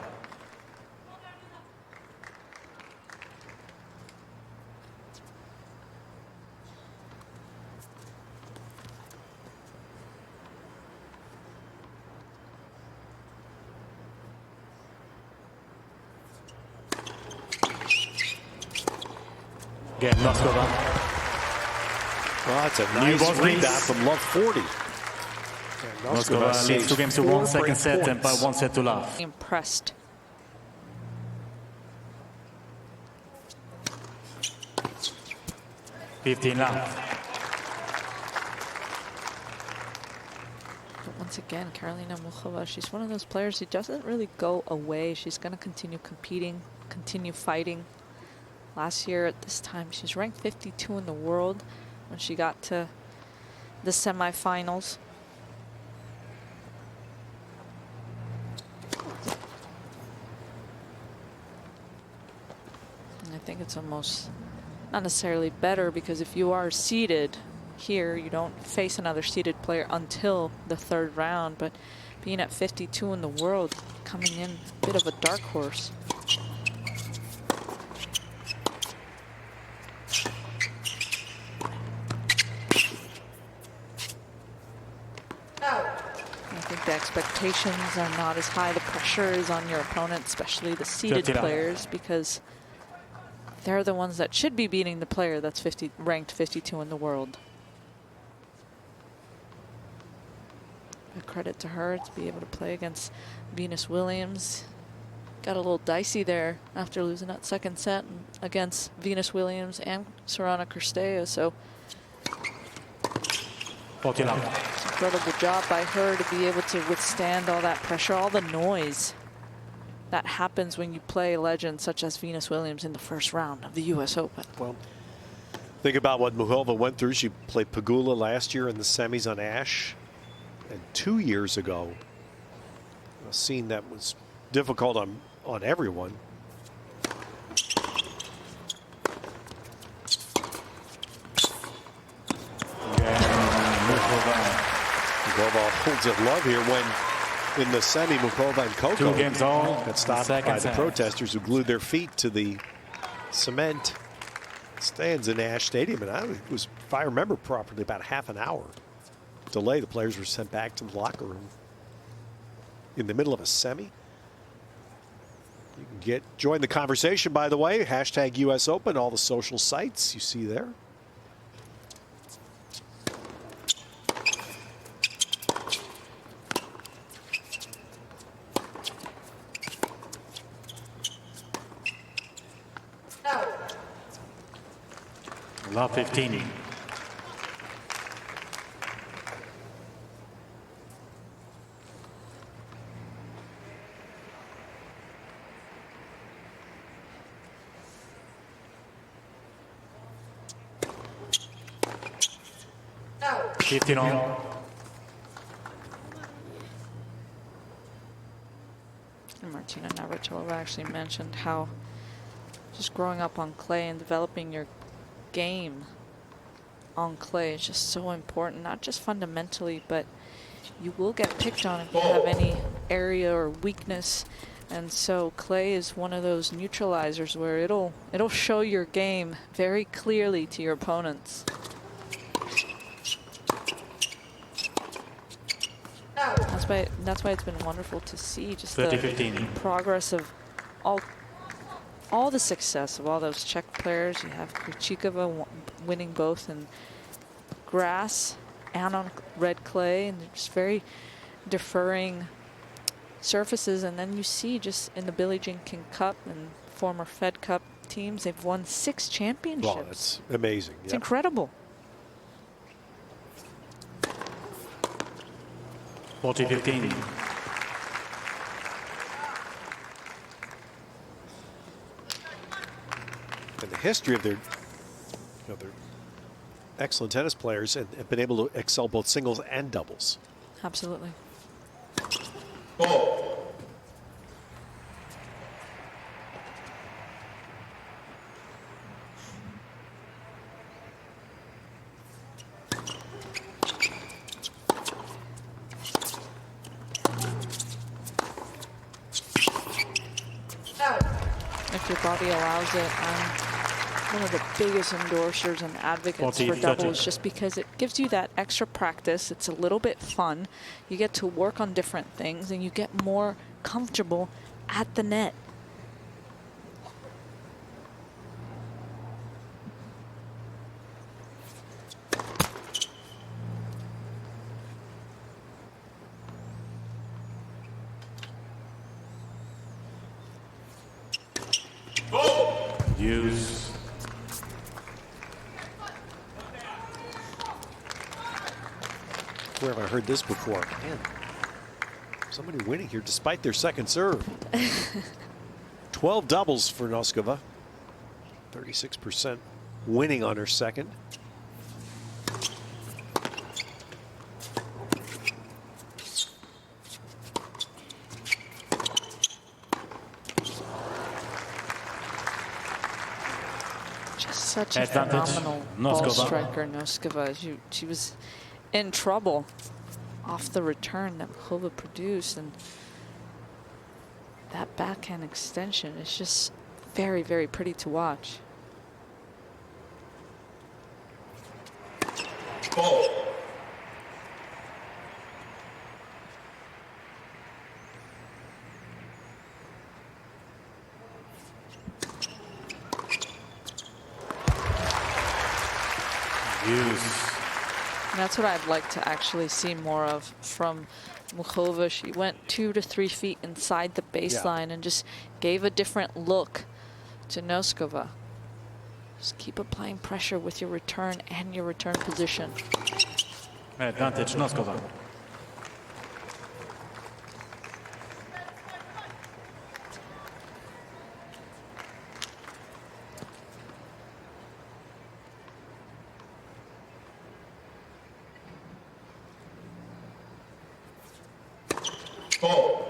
C: Again, Noskova.
A: Well, that's a nice rebound from Love 40.
C: Noskova leads 2 games to 1 second set and by 1 set to love.
B: Impressed.
C: $15 love.
B: But once again, Karolina Muchova, she's one of those players who doesn't really go away. She's going to continue competing, continue fighting. Last year at this time, she's ranked 52 in the world when she got to the semifinals. And I think it's almost not necessarily better, because if you are seeded here, you don't face another seeded player until the 3rd round. But being at 52 in the world, coming in a bit of a dark horse. I think the expectations are not as high. The pressure is on your opponent, especially the seeded players, because they're the ones that should be beating the player that's ranked 52 in the world. A credit to her to be able to play against Venus Williams. Got a little dicey there after losing that 2nd set against Venus Williams and Sorana Cirstea. So incredible job by her to be able to withstand all that pressure, all the noise that happens when you play legends such as Venus Williams in the 1st round of the U.S. Open.
A: Well, think about what Muchova went through. She played Pegula last year in the semis on Ash, and 2 years ago, a scene that was difficult on everyone. Muchova holds it love here when in the semi, Muchova and Coco
C: 2 games all
A: got stopped by the protesters who glued their feet to the cement stands in Ash Stadium. And it was, if I remember properly, about half an hour delay. The players were sent back to the locker room in the middle of a semi. You can join the conversation, by the way. Hashtag US Open, all the social sites you see there.
C: Love 15.
D: Out.
C: 15 on.
B: And Martina Navratilova actually mentioned how just growing up on clay and developing your game on clay is just so important, not just fundamentally, but you will get picked on if you have any area or weakness. And so clay is one of those neutralizers where it'll show your game very clearly to your opponents. That's why it's been wonderful to see just the progress of all the success of all those Czech players. You have Muchova winning both in grass and on red clay, and they're just very deferring surfaces. And then you see just in the Billie Jean King Cup and former Fed Cup teams, they've won 6 championships.
A: Wow, that's amazing.
B: It's incredible.
C: 40-15.
A: And the history of their excellent tennis players and have been able to excel both singles and doubles.
B: Absolutely.
D: Ball.
B: If your body allows it, I'm one of the biggest endorsers and advocates for doubles, just because it gives you that extra practice. It's a little bit fun. You get to work on different things and you get more comfortable at the net.
C: Use.
A: Where have I heard this before? Man, somebody winning here despite their second serve. 12 doubles for Noskova. 36% winning on her second.
B: Such a phenomenal ball striker, Noskova. She was in trouble off the return that Muchova produced, and that backhand extension is just very, very pretty to watch.
D: Ball.
B: And that's what I'd like to actually see more of from Muchova. She went 2 to 3 feet inside the baseline and just gave a different look to Noskova. Just keep applying pressure with your return and your return position.
C: Advantage Noskova.
D: Ball.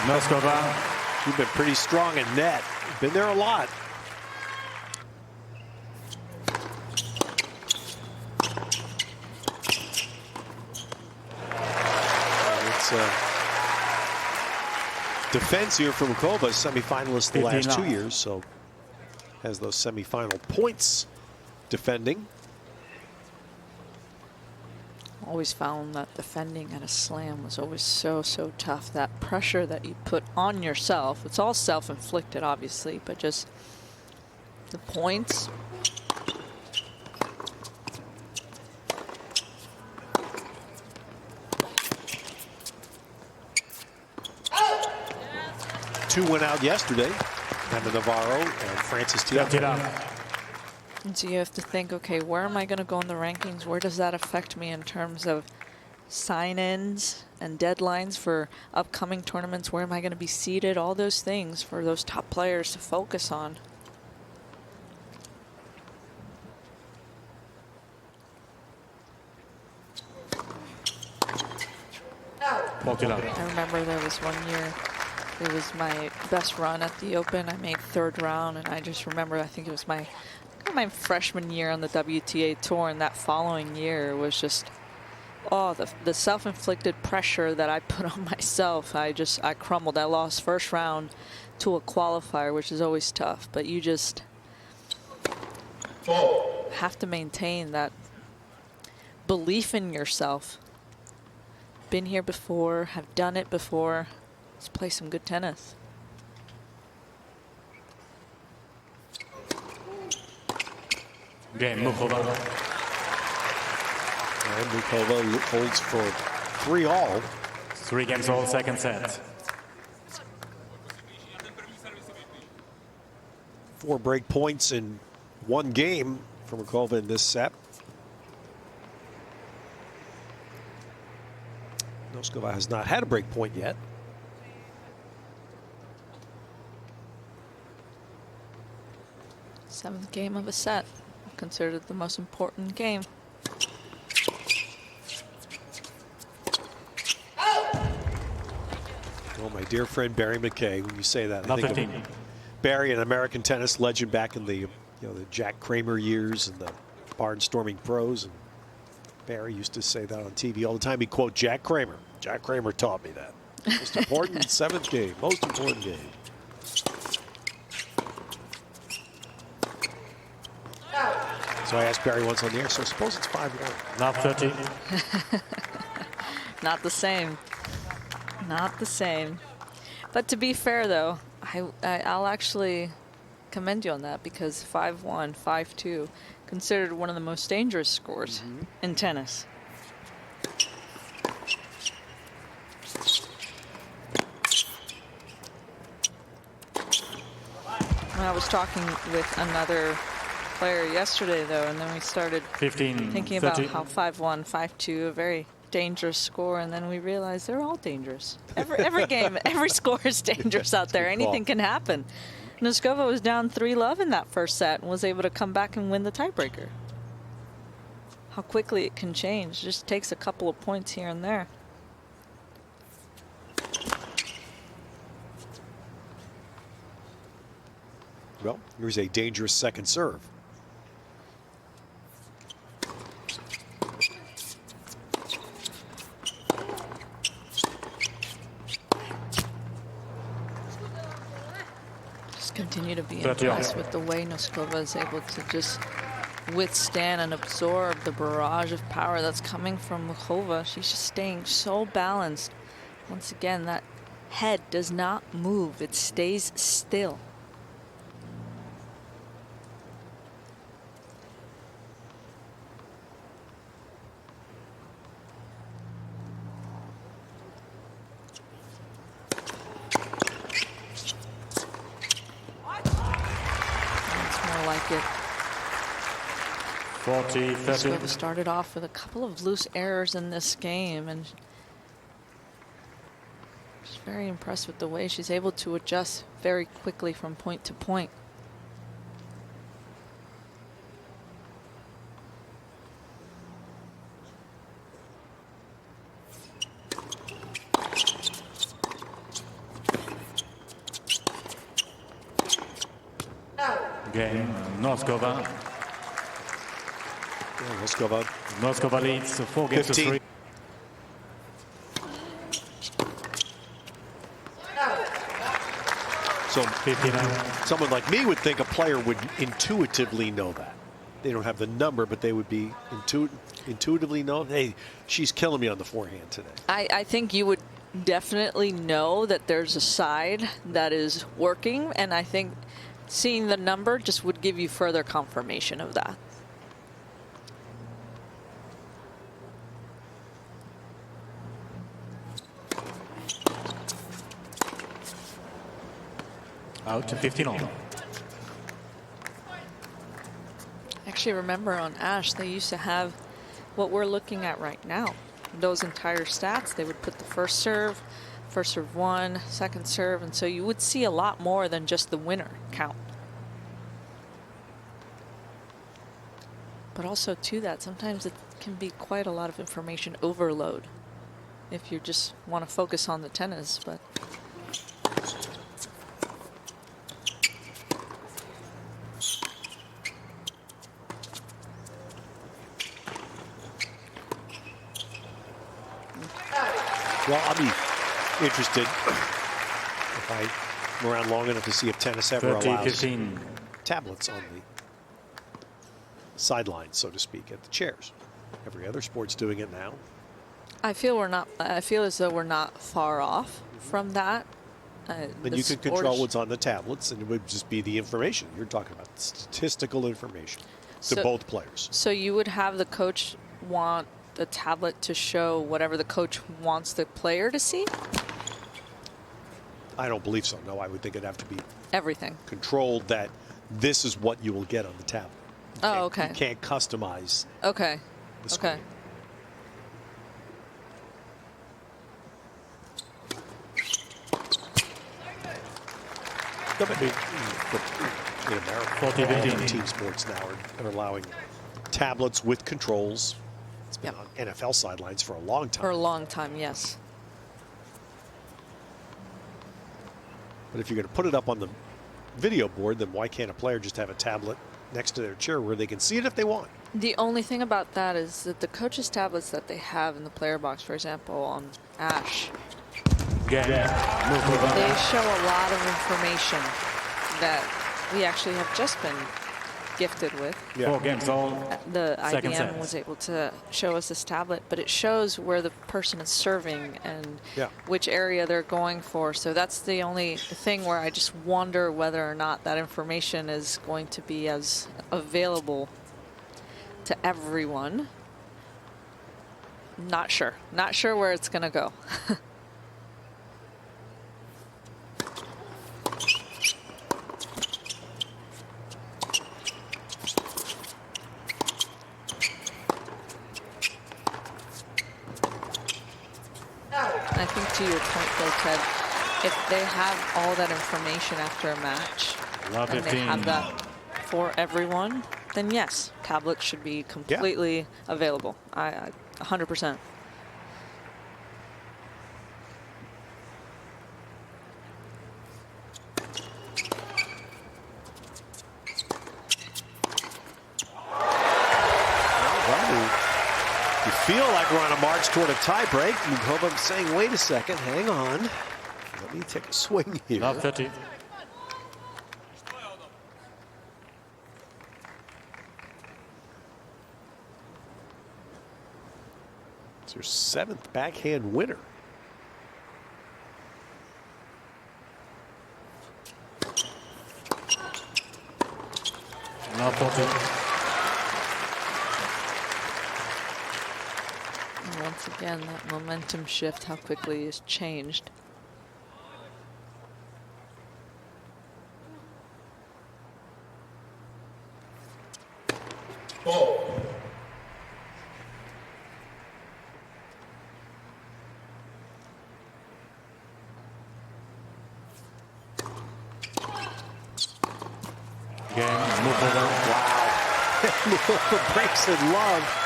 A: Noskova. She's been pretty strong in net. Been there a lot. It's defense here from Muchova, semifinalist the last 2 years, so has those semifinal points defending.
B: Always found that defending at a slam was always so tough. That pressure that you put on yourself, it's all self-inflicted obviously, but just the points.
A: Two went out yesterday, Emma Navarro and Frances Tiafoe.
B: And so you have to think, okay, where am I going to go in the rankings? Where does that affect me in terms of sign-ins and deadlines for upcoming tournaments. Where am I going to be seated? All those things for those top players to focus on.
C: Popular.
B: I remember there was one year, it was my best run at the Open. I made 3rd round, and I just remember, I think it was my freshman year on the WTA Tour, and that following year was just, oh, the self-inflicted pressure that I put on myself. I crumbled. I lost first round to a qualifier, which is always tough, but you just have to maintain that belief in yourself. Been here before, have done it before. Let's play some good tennis.
C: Game, Muchova.
A: And Muchova holds for 3-all.
C: 3 games all, second set.
A: 4 break points in 1 game for Muchova in this set. Noskova has not had a break point yet.
B: Seventh game of a set, considered the most important game.
A: Oh, my dear friend Barry McKay, when you say that, I
C: Not
A: think
C: 15.
A: of Barry, an American tennis legend back in the the Jack Kramer years and the barnstorming pros. And Barry used to say that on TV all the time. He'd quote Jack Kramer. Jack Kramer taught me that. Most important 7th game. Most important game. So I asked Barry once on the air, so I suppose it's 5-1.
C: Not 30.
B: Not the same. Not the same. But to be fair, though, I'll actually commend you on that, because 5-1, 5-2, considered one of the most dangerous scores in tennis. I was talking with another player yesterday, though, and then we started
C: 15,
B: thinking
C: 30.
B: about how 5-1, 5-2, a very dangerous score, and then we realized they're all dangerous. Every game, every score is dangerous out there. Anything can happen. Noskova was down 3-love in that first set and was able to come back and win the tiebreaker. How quickly it can change. It just takes a couple of points here and there.
A: Well, here's a dangerous second serve.
B: Just continue to be
C: 30
B: impressed with the way Noskova is able to just withstand and absorb the barrage of power that's coming from Muchova. She's just staying so balanced. Once again, that head does not move. It stays still. Like it.
C: 40, 30.
B: Noskova started off with a couple of loose errors in this game, and just very impressed with the way she's able to adjust very quickly from point to point.
C: Game, Noskova.
A: Noskova.
C: Noskova leads 4 games to
A: 15.
C: 3.
A: So
C: 59.
A: someone like me would think a player would intuitively know that. They don't have the number, but they would be intuitively know, hey, she's killing me on the forehand today.
B: I think you would definitely know that there's a side that is working, and I think seeing the number just would give you further confirmation of that.
C: Out to 15 all.
B: Actually, remember on Ash, they used to have what we're looking at right now, those entire stats, they would put the first serve 1, second serve, and so you would see a lot more than just the winner count. But also to that, sometimes it can be quite a lot of information overload if you just want to focus on the tennis. But
A: well, I'll be interested if I'm around long enough to see if tennis ever
C: 30,
A: allows
C: 15.
A: tablets on the sidelines, so to speak, at the chairs. Every other sport's doing it now.
B: I feel as though we're not far off from that.
A: And you could control what's on the tablets, and it would just be the information. You're talking about statistical information to both players.
B: So you would have the coach want the tablet to show whatever the coach wants the player to see?
A: I don't believe so. No, I would think it'd have to be
B: Everything.
A: controlled that this is what you will get on the tablet.
B: Oh, okay.
A: You can't customize
B: Okay.
A: the screen.
B: Okay.
A: No, but in America,
C: 40,
A: all
C: 15.
A: team sports now are allowing tablets with controls. It's been
B: Yep.
A: on NFL sidelines for a long time.
B: For a long time, yes.
A: But if you're going to put it up on the video board, then why can't a player just have a tablet next to their chair where they can see it if they want?
B: The only thing about that is that the coaches' tablets that they have in the player box, for example, on Ash,
C: Game. Muchova.
B: they show a lot of information that we actually have just been gifted with.
A: Yeah.
C: 4 games all.
B: The
C: Second
B: IBM
C: set.
B: was able to show us this tablet, but it shows where the person is serving and
A: Yeah.
B: which area they're going for. So that's the only thing where I just wonder whether or not that information is going to be as available to everyone. Not sure. Not sure where it's going to go. I think to your point, though, Ted, if they have all that information after a match
C: Love
B: and they
C: 15.
B: have that for everyone, then yes, tablets should be completely available. I 100%.
A: You feel like we're on a march toward a tie break. Muchova saying, wait a second, hang on. Let me take a swing here.
C: Love 30.
A: It's your 7th backhand winner.
C: Love 40.
B: And once again, that momentum shift, how quickly it's changed.
D: Ball.
C: Game. Muchova.
A: Muchova breaks in love.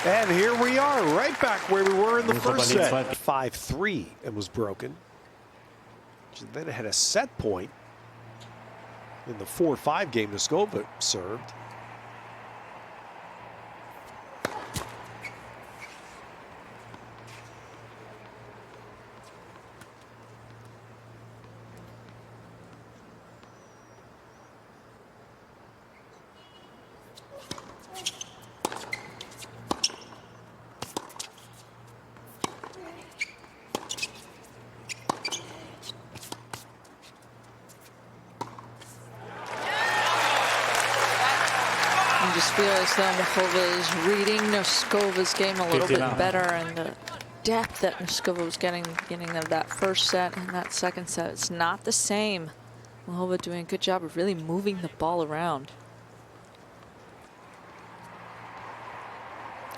A: And here we are, right back where we were in the
C: Muchova
A: first
C: leads
A: set.
C: 5.
A: 5-3 and was broken. She then had a set point in the 4-5 game. Noskova served.
B: I just feel as though Muchova is reading Noskova's game a little bit
C: 59.
B: better, and the depth that Noskova was getting beginning of that first set and that second set, it's not the same. Muchova doing a good job of really moving the ball around.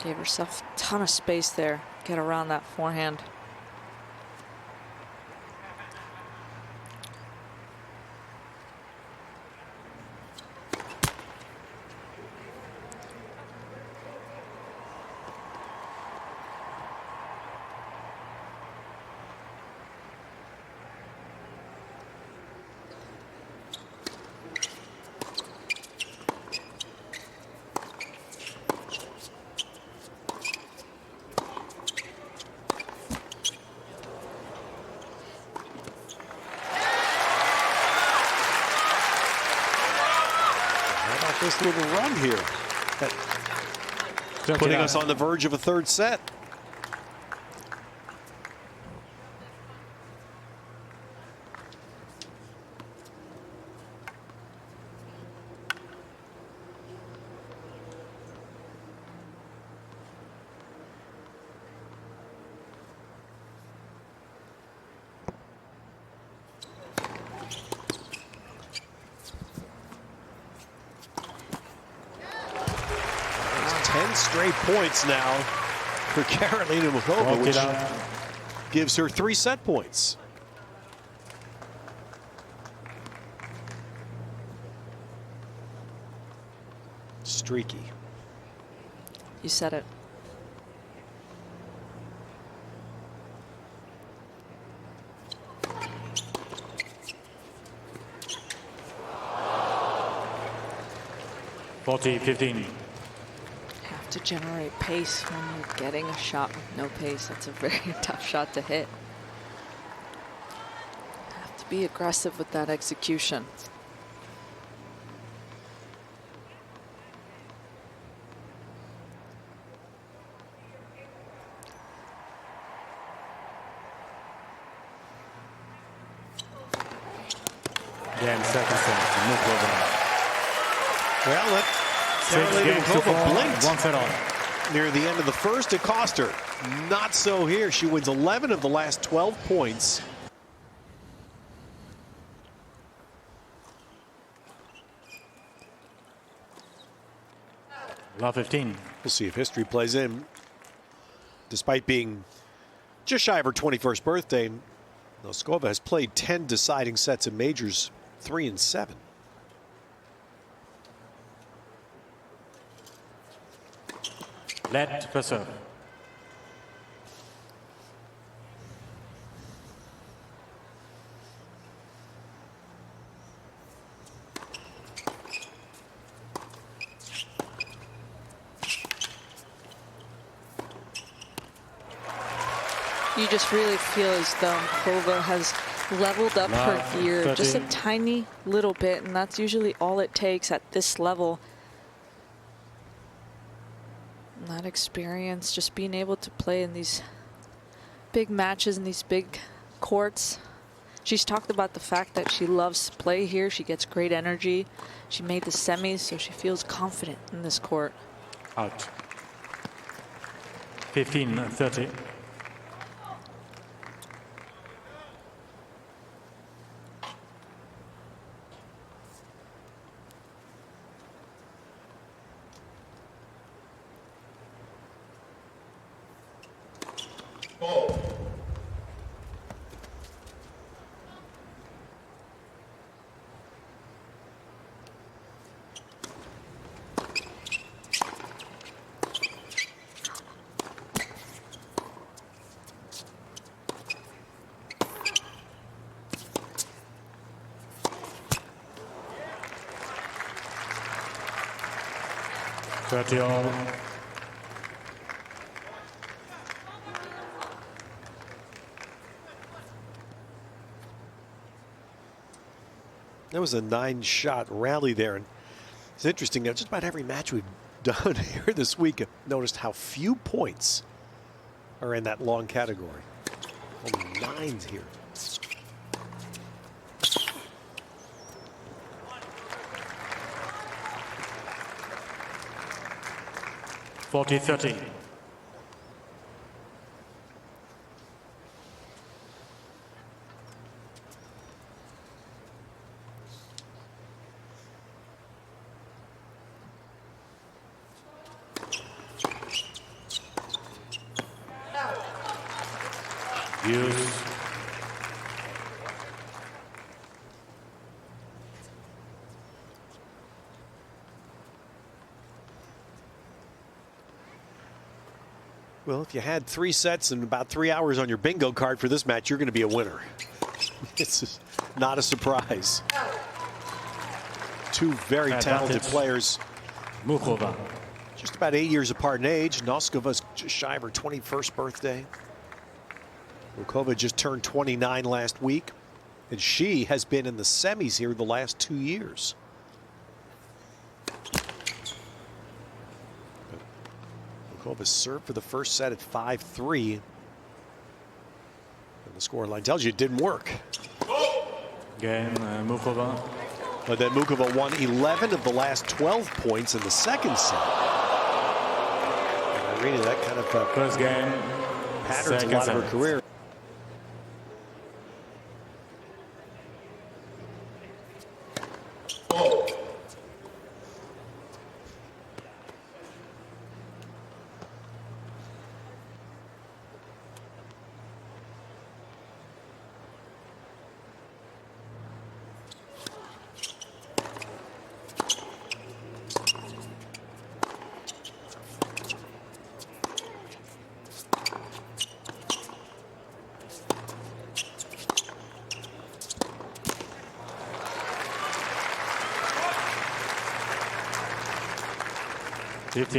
B: Gave herself a ton of space there. get around that forehand.
A: This little run here, putting us on the verge of a third set. Straight points now for Karolina Muchova, which gives her 3 set points. Streaky.
B: You said it.
C: (40-15).
B: To generate pace when you're getting a shot with no pace. That's a very tough shot to hit. Have to be aggressive with that execution.
C: Game second set. Muchova.
A: Well, Karolina Muchova blinked
C: 1 set on.
A: near the end of the first. It cost her. Not so here. She wins 11 of the last 12 points.
C: Love 15.
A: We'll see if history plays in. Despite being just shy of her 21st birthday, Noskova has played 10 deciding sets in majors, 3 and 7.
C: Let per serve.
B: You just really feel as though Muchova has leveled up her gear just a tiny little bit, and that's usually all it takes at this level. And that experience, just being able to play in these big matches in these big courts. She's talked about the fact that she loves to play here. She gets great energy. She made the semis, so she feels confident in this court.
C: Out. 15-30.
D: Ball.
A: That was a 9-shot rally there. And it's interesting, just about every match we've done here this week, I've noticed how few points are in that long category. Only 9s here.
C: (40-30). Use.
A: Well, if you had 3 sets and about 3 hours on your bingo card for this match, you're going to be a winner. It's just not a surprise. Two very talented players.
C: Muchova.
A: Just about 8 years apart in age. Noskova's just shy of her 21st birthday. Muchova just turned 29 last week. And she has been in the semis here the last 2 years. Muchova served for the first set at 5-3. And the scoreline tells you it didn't work.
C: Game, Muchova.
A: But then Muchova won 11 of the last 12 points in the second set. And Aryna, that kind of
C: First game.
A: patterns a lot of her career.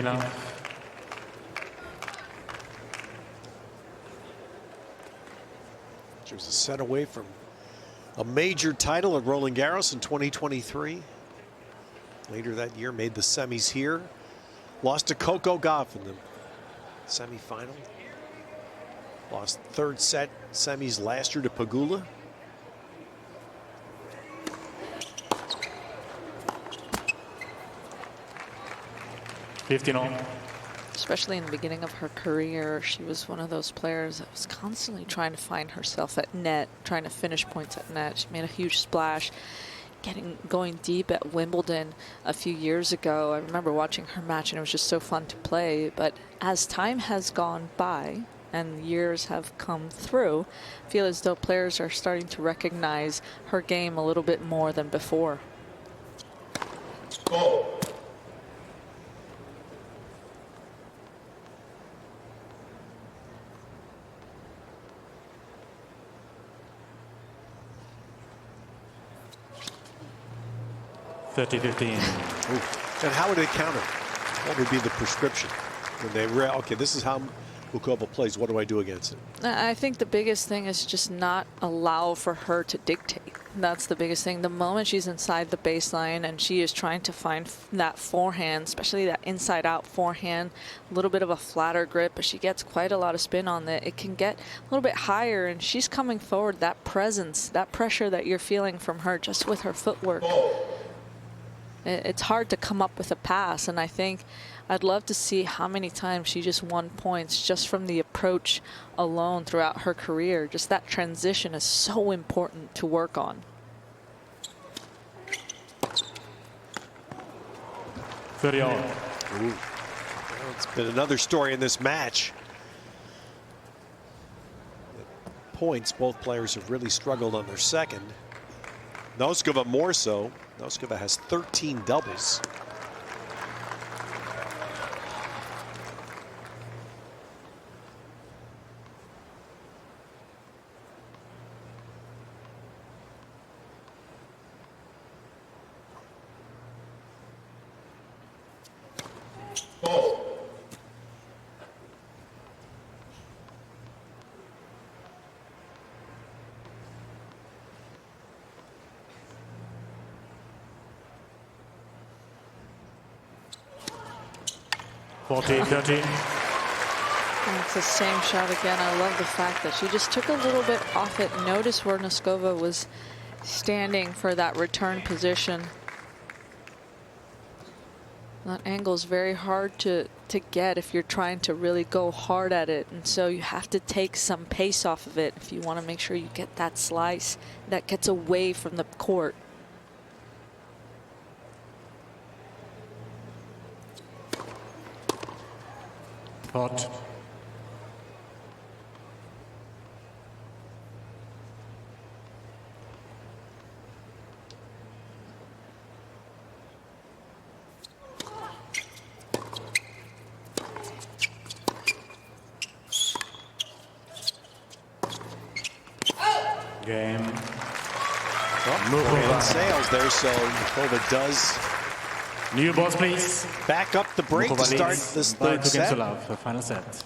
C: Now.
A: She was a set away from a major title at Roland Garros in 2023. Later that year, made the semis here. Lost to Coco Gauff in the semifinal. Lost third set semis last year to Pegula.
B: Especially in the beginning of her career, she was one of those players that was constantly trying to find herself at net, trying to finish points at net. She made a huge splash, going deep at Wimbledon a few years ago. I remember watching her match, and it was just so fun to play. But as time has gone by and years have come through, I feel as though players are starting to recognize her game a little bit more than before.
D: Oh.
C: $30-15.
A: And how would they counter? What would be the prescription? When they okay, this is how Muchova plays. What do I do against it?
B: I think the biggest thing is just not allow for her to dictate. That's the biggest thing. The moment she's inside the baseline and she is trying to find that forehand, especially that inside out forehand, a little bit of a flatter grip, but she gets quite a lot of spin on it. It can get a little bit higher, and she's coming forward. That presence, that pressure that you're feeling from her just with her footwork. It's hard to come up with a pass, and I think I'd love to see how many times she just won points just from the approach alone throughout her career. Just that transition is so important to work on.
C: 30-all.
A: It's been another story in this match. Points, both players have really struggled on their second. Noskova more so. Noskova has 13 doubles.
D: Oh.
B: It's the same shot again. I love the fact that she just took a little bit off it. Notice where Noskova was standing for that return position. That angle is very hard to get if you're trying to really go hard at it. And so you have to take some pace off of it if you want to make sure you get that slice that gets away from the court.
C: Pot. Game.
A: Muchova sales there, so Muchova does
C: New balls, please.
A: back up the break to
C: Muchova
A: start
C: leads
A: this
C: by
A: third
C: 2 games to
A: set.
C: love for final set.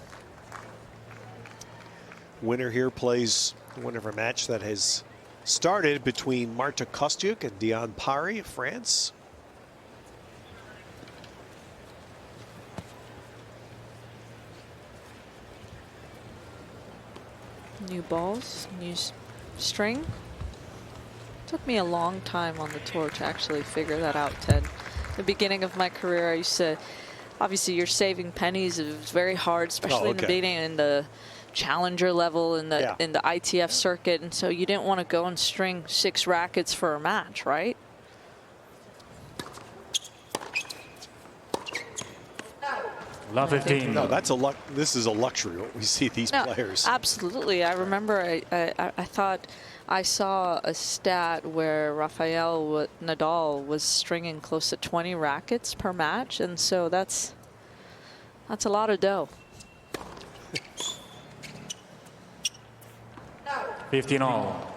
A: Winner here plays one of her match that has started between Marta Kostyuk and Diane Parry of France.
B: New balls, new string. Took me a long time on the tour to actually figure that out, Ted. The beginning of my career, I used to, obviously you're saving pennies. It was very hard, especially in the beginning, in the challenger level, in the ITF circuit. And so you didn't want to go and string 6 rackets for a match, right?
C: Love 15.
A: No, that's a this is a luxury what we see these players.
B: Absolutely. I remember I thought I saw a stat where Rafael Nadal was stringing close to 20 rackets per match, and so that's a lot of dough.
C: 15 all.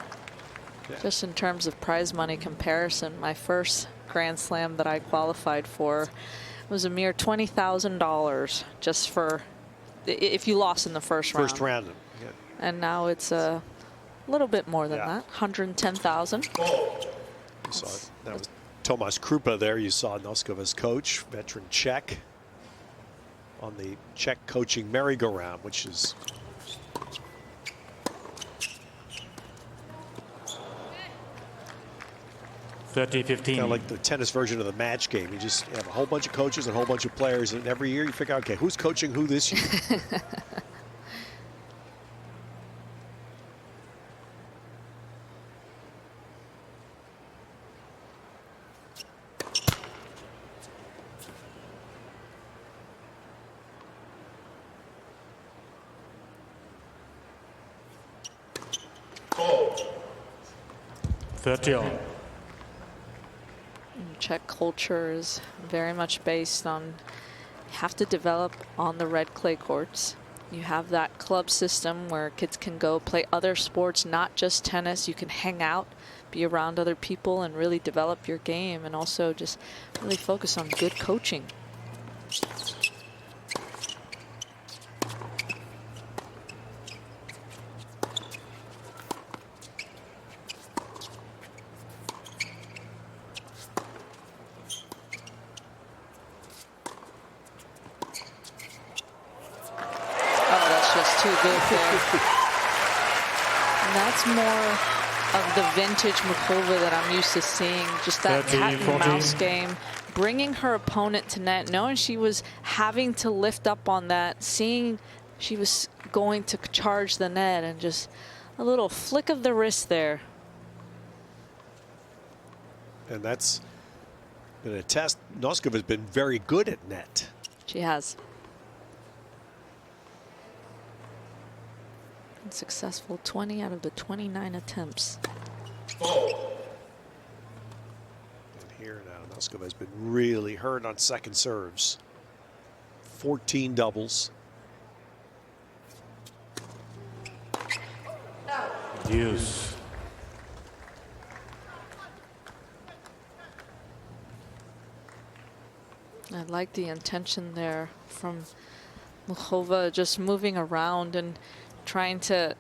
B: Just in terms of prize money comparison, my first Grand Slam that I qualified for was a mere $20,000 just for if you lost in the first round.
A: First round. Yeah.
B: And now it's a little bit more than that, 110,000.
A: That was Tomas Krupa there. You saw Noskova's coach, veteran Czech, on the Czech coaching merry-go-round, which is
C: $30-15.
A: kind of like the tennis version of the match game. You just have a whole bunch of coaches and a whole bunch of players, and every year you figure out, okay, who's coaching who this year?
D: Fold.
C: 30 all.
B: Czech culture is very much based on you have to develop on the red clay courts. You have that club system where kids can go play other sports, not just tennis. You can hang out, be around other people, and really develop your game, and also just really focus on good coaching. Too good there. And that's more of the vintage Muchova that I'm used to seeing. Just that
C: 13,
B: cat and
C: 14.
B: mouse game, bringing her opponent to net, knowing she was having to lift up on that, seeing she was going to charge the net, and just a little flick of the wrist there.
A: And that's been a test. Noskova's been very good at net.
B: She has. Successful 20 out of the 29 attempts.
D: Fold.
A: And here now, Noskova has been really hurt on second serves. 14 doubles.
C: Deuce.
B: I like the intention there from Muchova, just moving around and trying to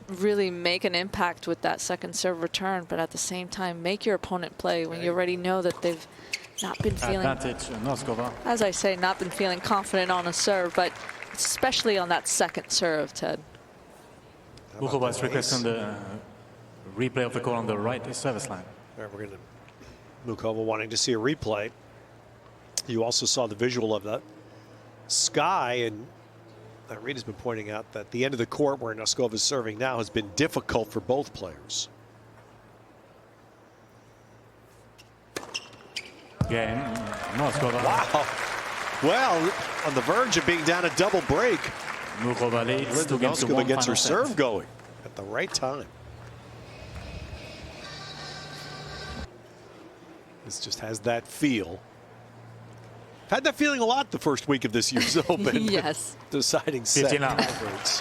B: really make an impact with that second serve return, but at the same time make your opponent play when you already know that they've not been feeling,
C: Advantage, Noskova.
B: as I say, not been feeling confident on a serve, but especially on that second serve, Ted.
C: Muchova is requesting the replay of the call on the right service line.
A: All right, we're going to Muchova wanting to see a replay. You also saw the visual of that sky, and Aryna's been pointing out that the end of the court where Noskova is serving now has been difficult for both players.
C: Game. Noskova.
A: Wow. Well, on the verge of being down a double break.
C: Muchova leads.
A: Linda
C: 2 games to
A: Noskova
C: 1
A: gets her
C: final set.
A: serve going at the right time. This just has that feel. Had that feeling a lot the first week of this year's Open.
B: Yes.
A: Deciding set
C: 59.
A: afterwards.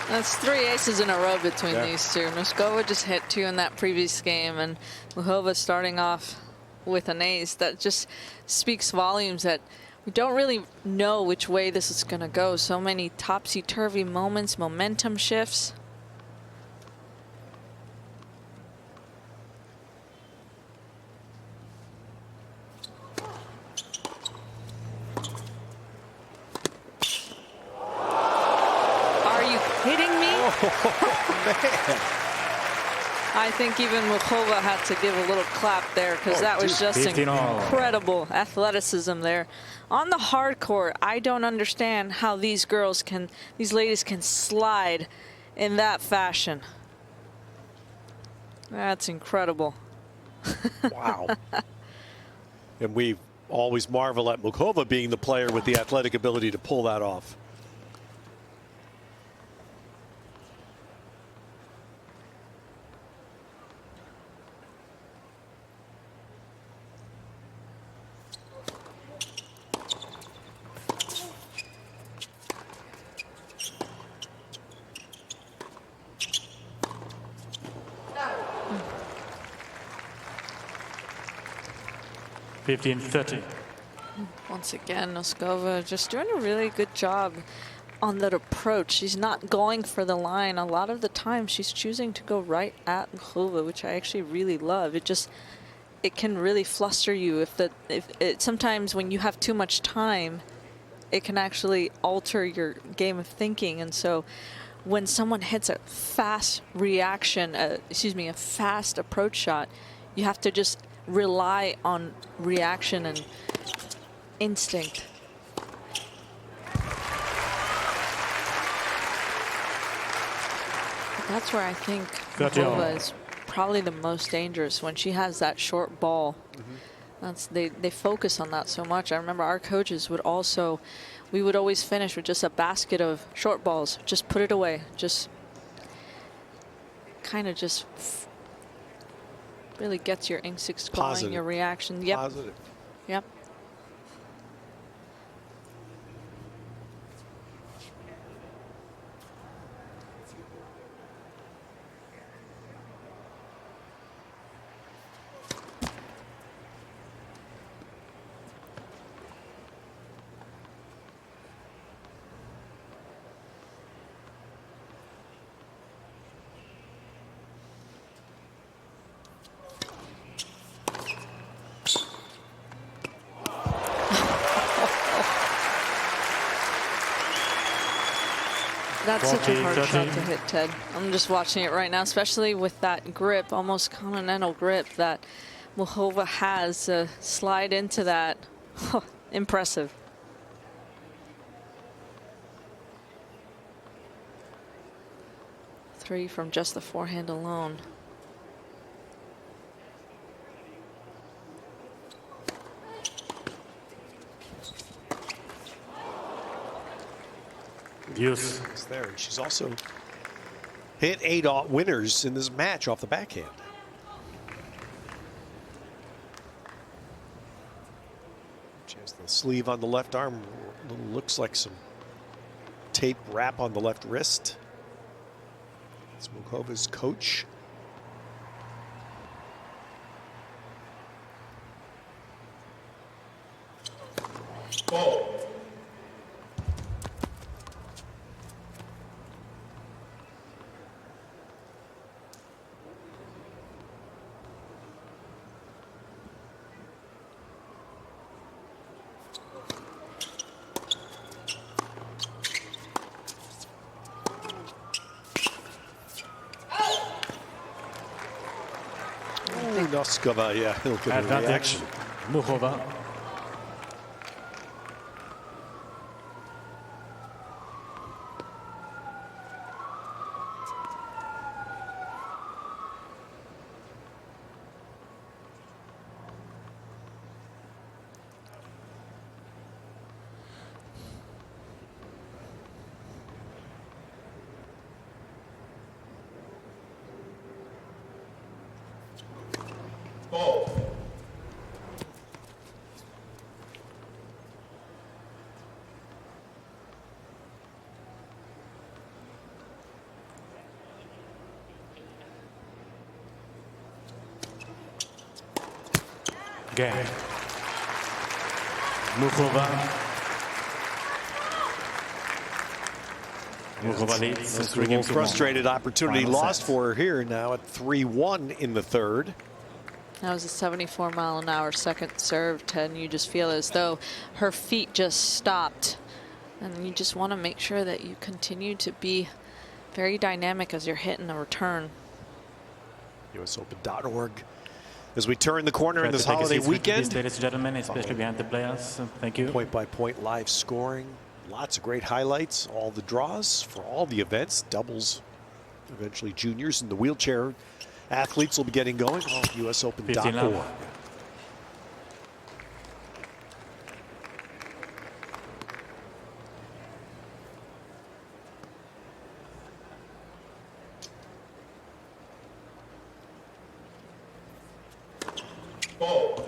B: That's 3 aces in a row between
A: Yeah.
B: these two. Noskova just hit 2 in that previous game, and Muchova starting off with an ace. That just speaks volumes that we don't really know which way this is going to go. So many topsy-turvy moments, momentum shifts. I think even Muchova had to give a little clap there, because that was just incredible athleticism there. On the hard court, I don't understand how these ladies can slide in that fashion. That's incredible.
A: Wow. And we always marvel at Muchova being the player with the athletic ability to pull that off.
B: Once again, Noskova just doing a really good job on that approach. She's not going for the line. A lot of the time she's choosing to go right at Muchova, which I actually really love. It can really fluster you sometimes when you have too much time, it can actually alter your game of thinking. And so when someone hits a fast reaction, a fast approach shot, you have to just rely on reaction and instinct. That's where I think Muchova is probably the most dangerous, when she has that short ball. They focus on that so much. I remember our coaches we would always finish with just a basket of short balls. Just put it away. Just kind of really gets your instincts going, your reaction. Yep.
A: Positive.
B: Yep. That's such a hard shot to hit, Ted. I'm just watching it right now, especially with that grip, almost continental grip that Muchova has. Slide into that. Impressive. Three from just the forehand alone.
C: Yes.
A: It's there. And she's also hit 8 winners in this match off the backhand. She has the sleeve on the left arm. Looks like some tape wrap on the left wrist. It's Muchova's coach.
D: Ball.
A: Noskova, yeah, he'll get a
C: Advantage.
A: reaction.
C: Muchova.
D: Ball.
C: Game. Muchova. Muchova leads.
A: A little frustrated opportunity lost for her here. Now at 3-1 in the third.
B: That was a 74-mile-an-hour second serve, Ted, and you just feel as though her feet just stopped. And you just want to make sure that you continue to be very dynamic as you're hitting the return.
A: USOpen.org. As we turn the corner in this holiday weekend.
C: Ladies and gentlemen, especially behind the players. Thank you.
A: Point-by-point live scoring. Lots of great highlights. All the draws for all the events. Doubles, eventually juniors, and the wheelchair athletes will be getting going on USOpen.org.
D: Ball.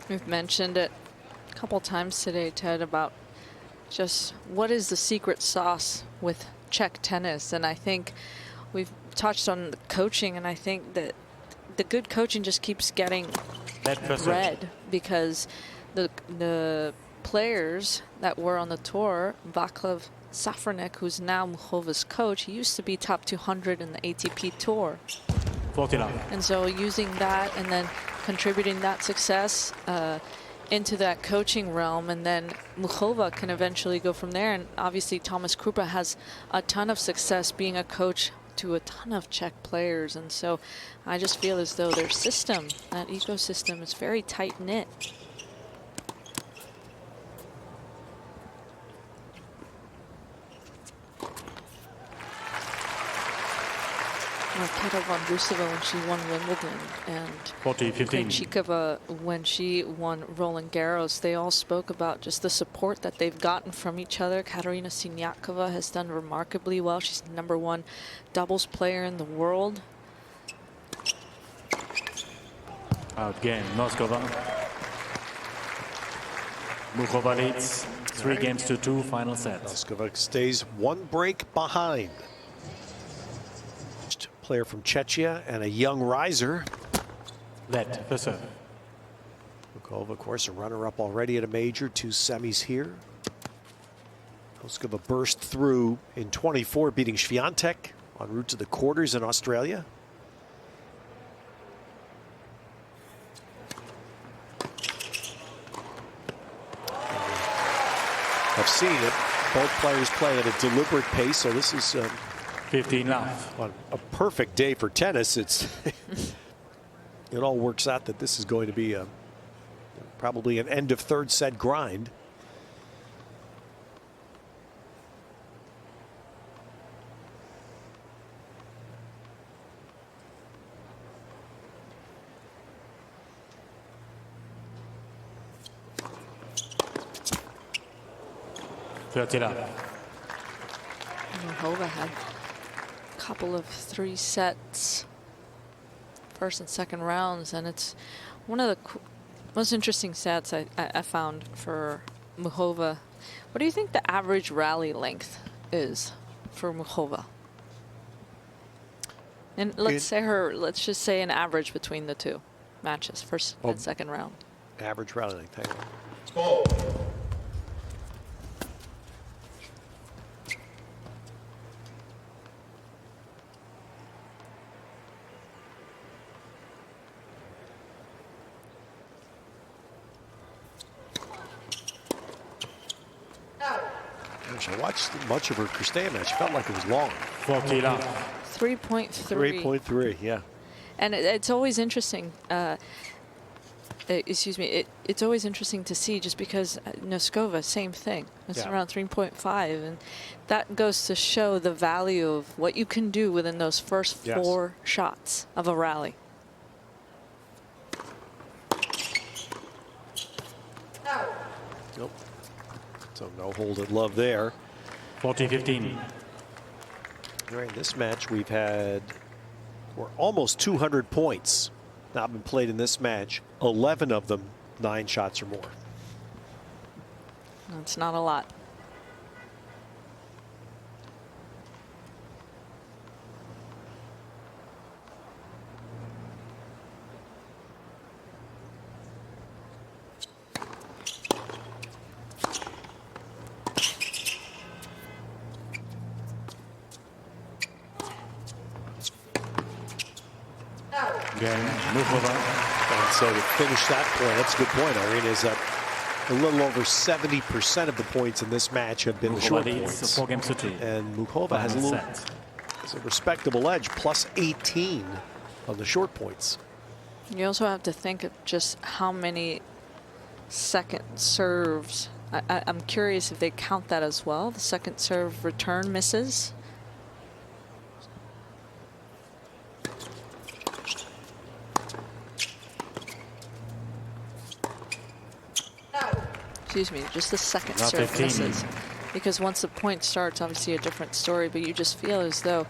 B: We've mentioned it a couple times today, Ted, about just what is the secret sauce with Czech tennis. And I think we've touched on the coaching, and I think that the good coaching just keeps getting read, because the players that were on the tour, Václav Safranek, who's now Muchova's coach, he used to be top 200 in the ATP tour.
C: 49.
B: And so using that and then contributing that success into that coaching realm, and then Muchova can eventually go from there. And obviously Thomas Krupa has a ton of success being a coach to a ton of Czech players. And so I just feel as though their system, that ecosystem, is very tight-knit. Marketa Vondrousova when she won Wimbledon, and
C: 40-15.
B: Krejcikova when she won Roland Garros, they all spoke about just the support that they've gotten from each other. Katerina Siniakova has done remarkably well. She's the #1 doubles player in the world.
C: Out game, Noskova. Muchova leads 3-2, final set.
A: Noskova stays one break behind. Player from Czechia and a young riser.
C: Let for serve.
A: Muchova, of course, a runner-up already at a major, 2 semis here. Noskova burst through in 24, beating Swiatek en route to the quarters in Australia. I've seen it. Both players play at a deliberate pace, so this is
C: 15 love.
A: on a perfect day for tennis. It's it all works out that this is going to be probably an end of third set grind.
B: Muchova had a couple of 3 sets, first and second rounds, and it's one of the most interesting sets I found for Muchova. What do you think the average rally length is for Muchova? And let's just say an average between the 2 matches, first and second round.
A: Average rally length. Hang on.
D: Ball.
A: I watched much of her Cristea match. Felt like it was long.
B: 3.3.
A: 3.3, yeah.
B: And it's always interesting. Excuse me. It's always interesting to see, just because Noskova, same thing. It's around 3.5, and that goes to show the value of what you can do within those first 4 shots of a rally.
A: Nope. So no hold at love there.
C: 40-15.
A: During this match, we've had almost 200 points now been played in this match. 11 of them 9 shots or more.
B: That's not a lot.
A: And so to finish that point, that's a good point, Aryna, is that a little over 70% of the points in this match have been the short points.
C: 4 games to 2.
A: And Muchova has a respectable edge, plus 18 on the short points.
B: You also have to think of just how many second serves. I'm curious if they count that as well, the second serve return misses. Excuse me, just the second serve misses. Because once the point starts, obviously a different story, but you just feel as though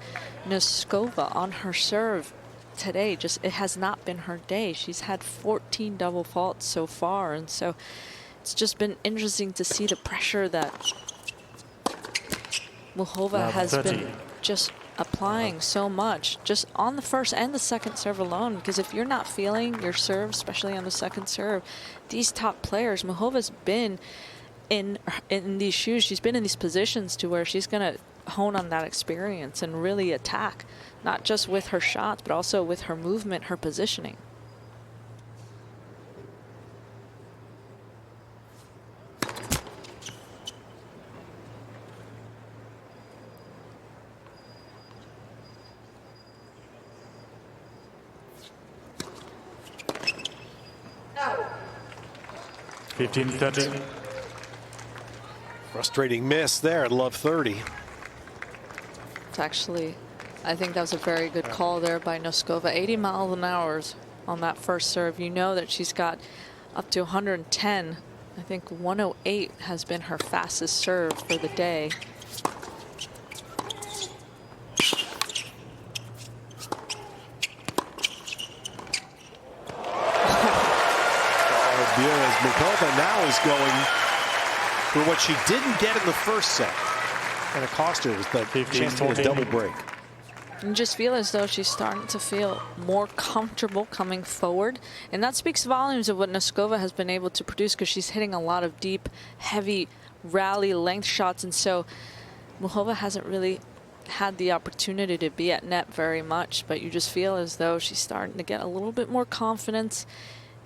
B: Noskova on her serve today, it has not been her day. She's had 14 double faults so far, and so it's just been interesting to see the pressure that Muchova has been just applying so much, just on the first and the second serve alone. Because if you're not feeling your serve, especially on the second serve, these top players, Muchova's been in these shoes, she's been in these positions to where she's going to hone on that experience and really attack, not just with her shots, but also with her movement, her positioning.
C: No. 15-30.
A: Frustrating miss there at love 30.
B: It's actually, I think that was a very good call there by Noskova. 80 miles an hour on that first serve. You know that she's got up to 110. I think 108 has been her fastest serve for the day.
A: Muchova now is going for what she didn't get in the first set. And it cost her was the chance to get a double break.
B: You just feel as though she's starting to feel more comfortable coming forward. And that speaks volumes of what Noskova has been able to produce, because she's hitting a lot of deep, heavy rally length shots. And so Muchova hasn't really had the opportunity to be at net very much. But you just feel as though she's starting to get a little bit more confidence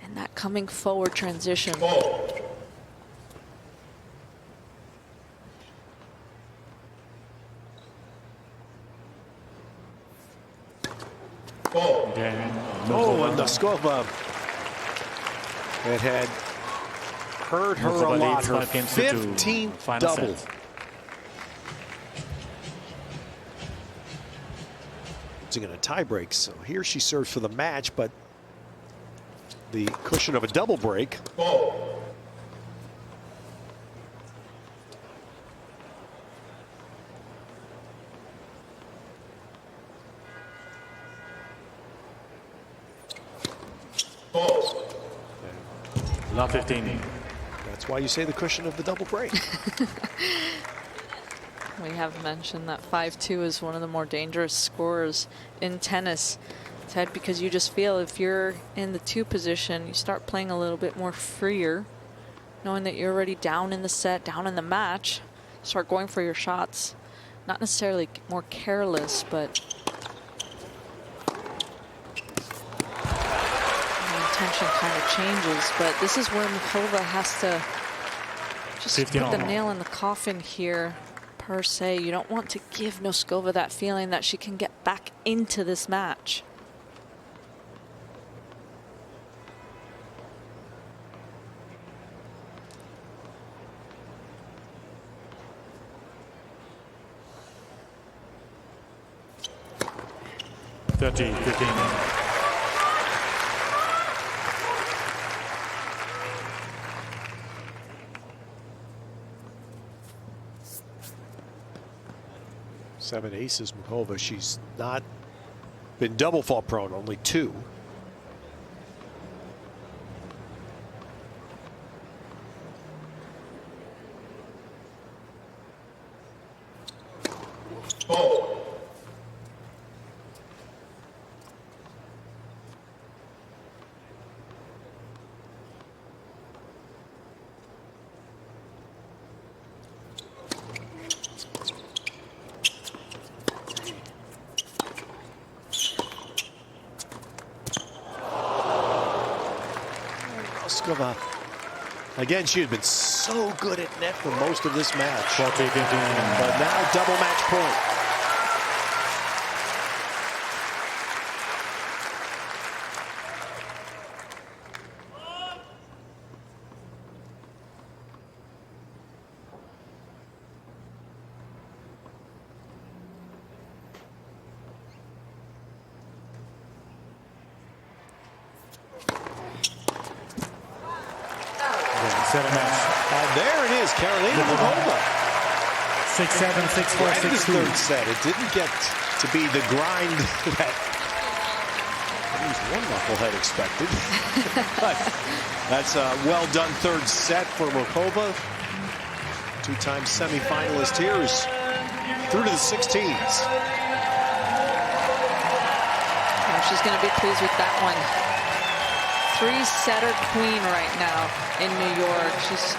B: in that coming forward transition.
A: Oh, and Noskova, it had hurt her a lot. Her 15th double. Losing in a tie break, so here she serves for the match, but the cushion of a double break.
C: Love 15.
A: That's why you say the cushion of the double break.
B: We have mentioned that 5-2 is one of the more dangerous scores in tennis, Ted, because you just feel if you're in the 2 position, you start playing a little bit more freer, knowing that you're already down in the set, down in the match, start going for your shots. Not necessarily more careless, but tension kind of changes. But this is where Muchova has to just put the nail in the coffin here, per se. You don't want to give Noskova that feeling that she can get back into this match.
A: Seven aces, Muchova. She's not been double fault prone, only 2.
D: Ball.
A: Noskova. Again, she had been so good at net for most of this match.
C: 40-15.
A: But now double match point.
C: Set a match.
A: There it is, Karolina Muchova.
C: 6-7, 6-4,
A: Right in the
C: 6-2.
A: third set. It didn't get to be the grind that at least one knucklehead expected. But that's a well-done third set for Muchova. Two-time semifinalist here is through to the 16s.
B: Oh, she's going to be pleased with that one. Three-setter queen right now in New York. She's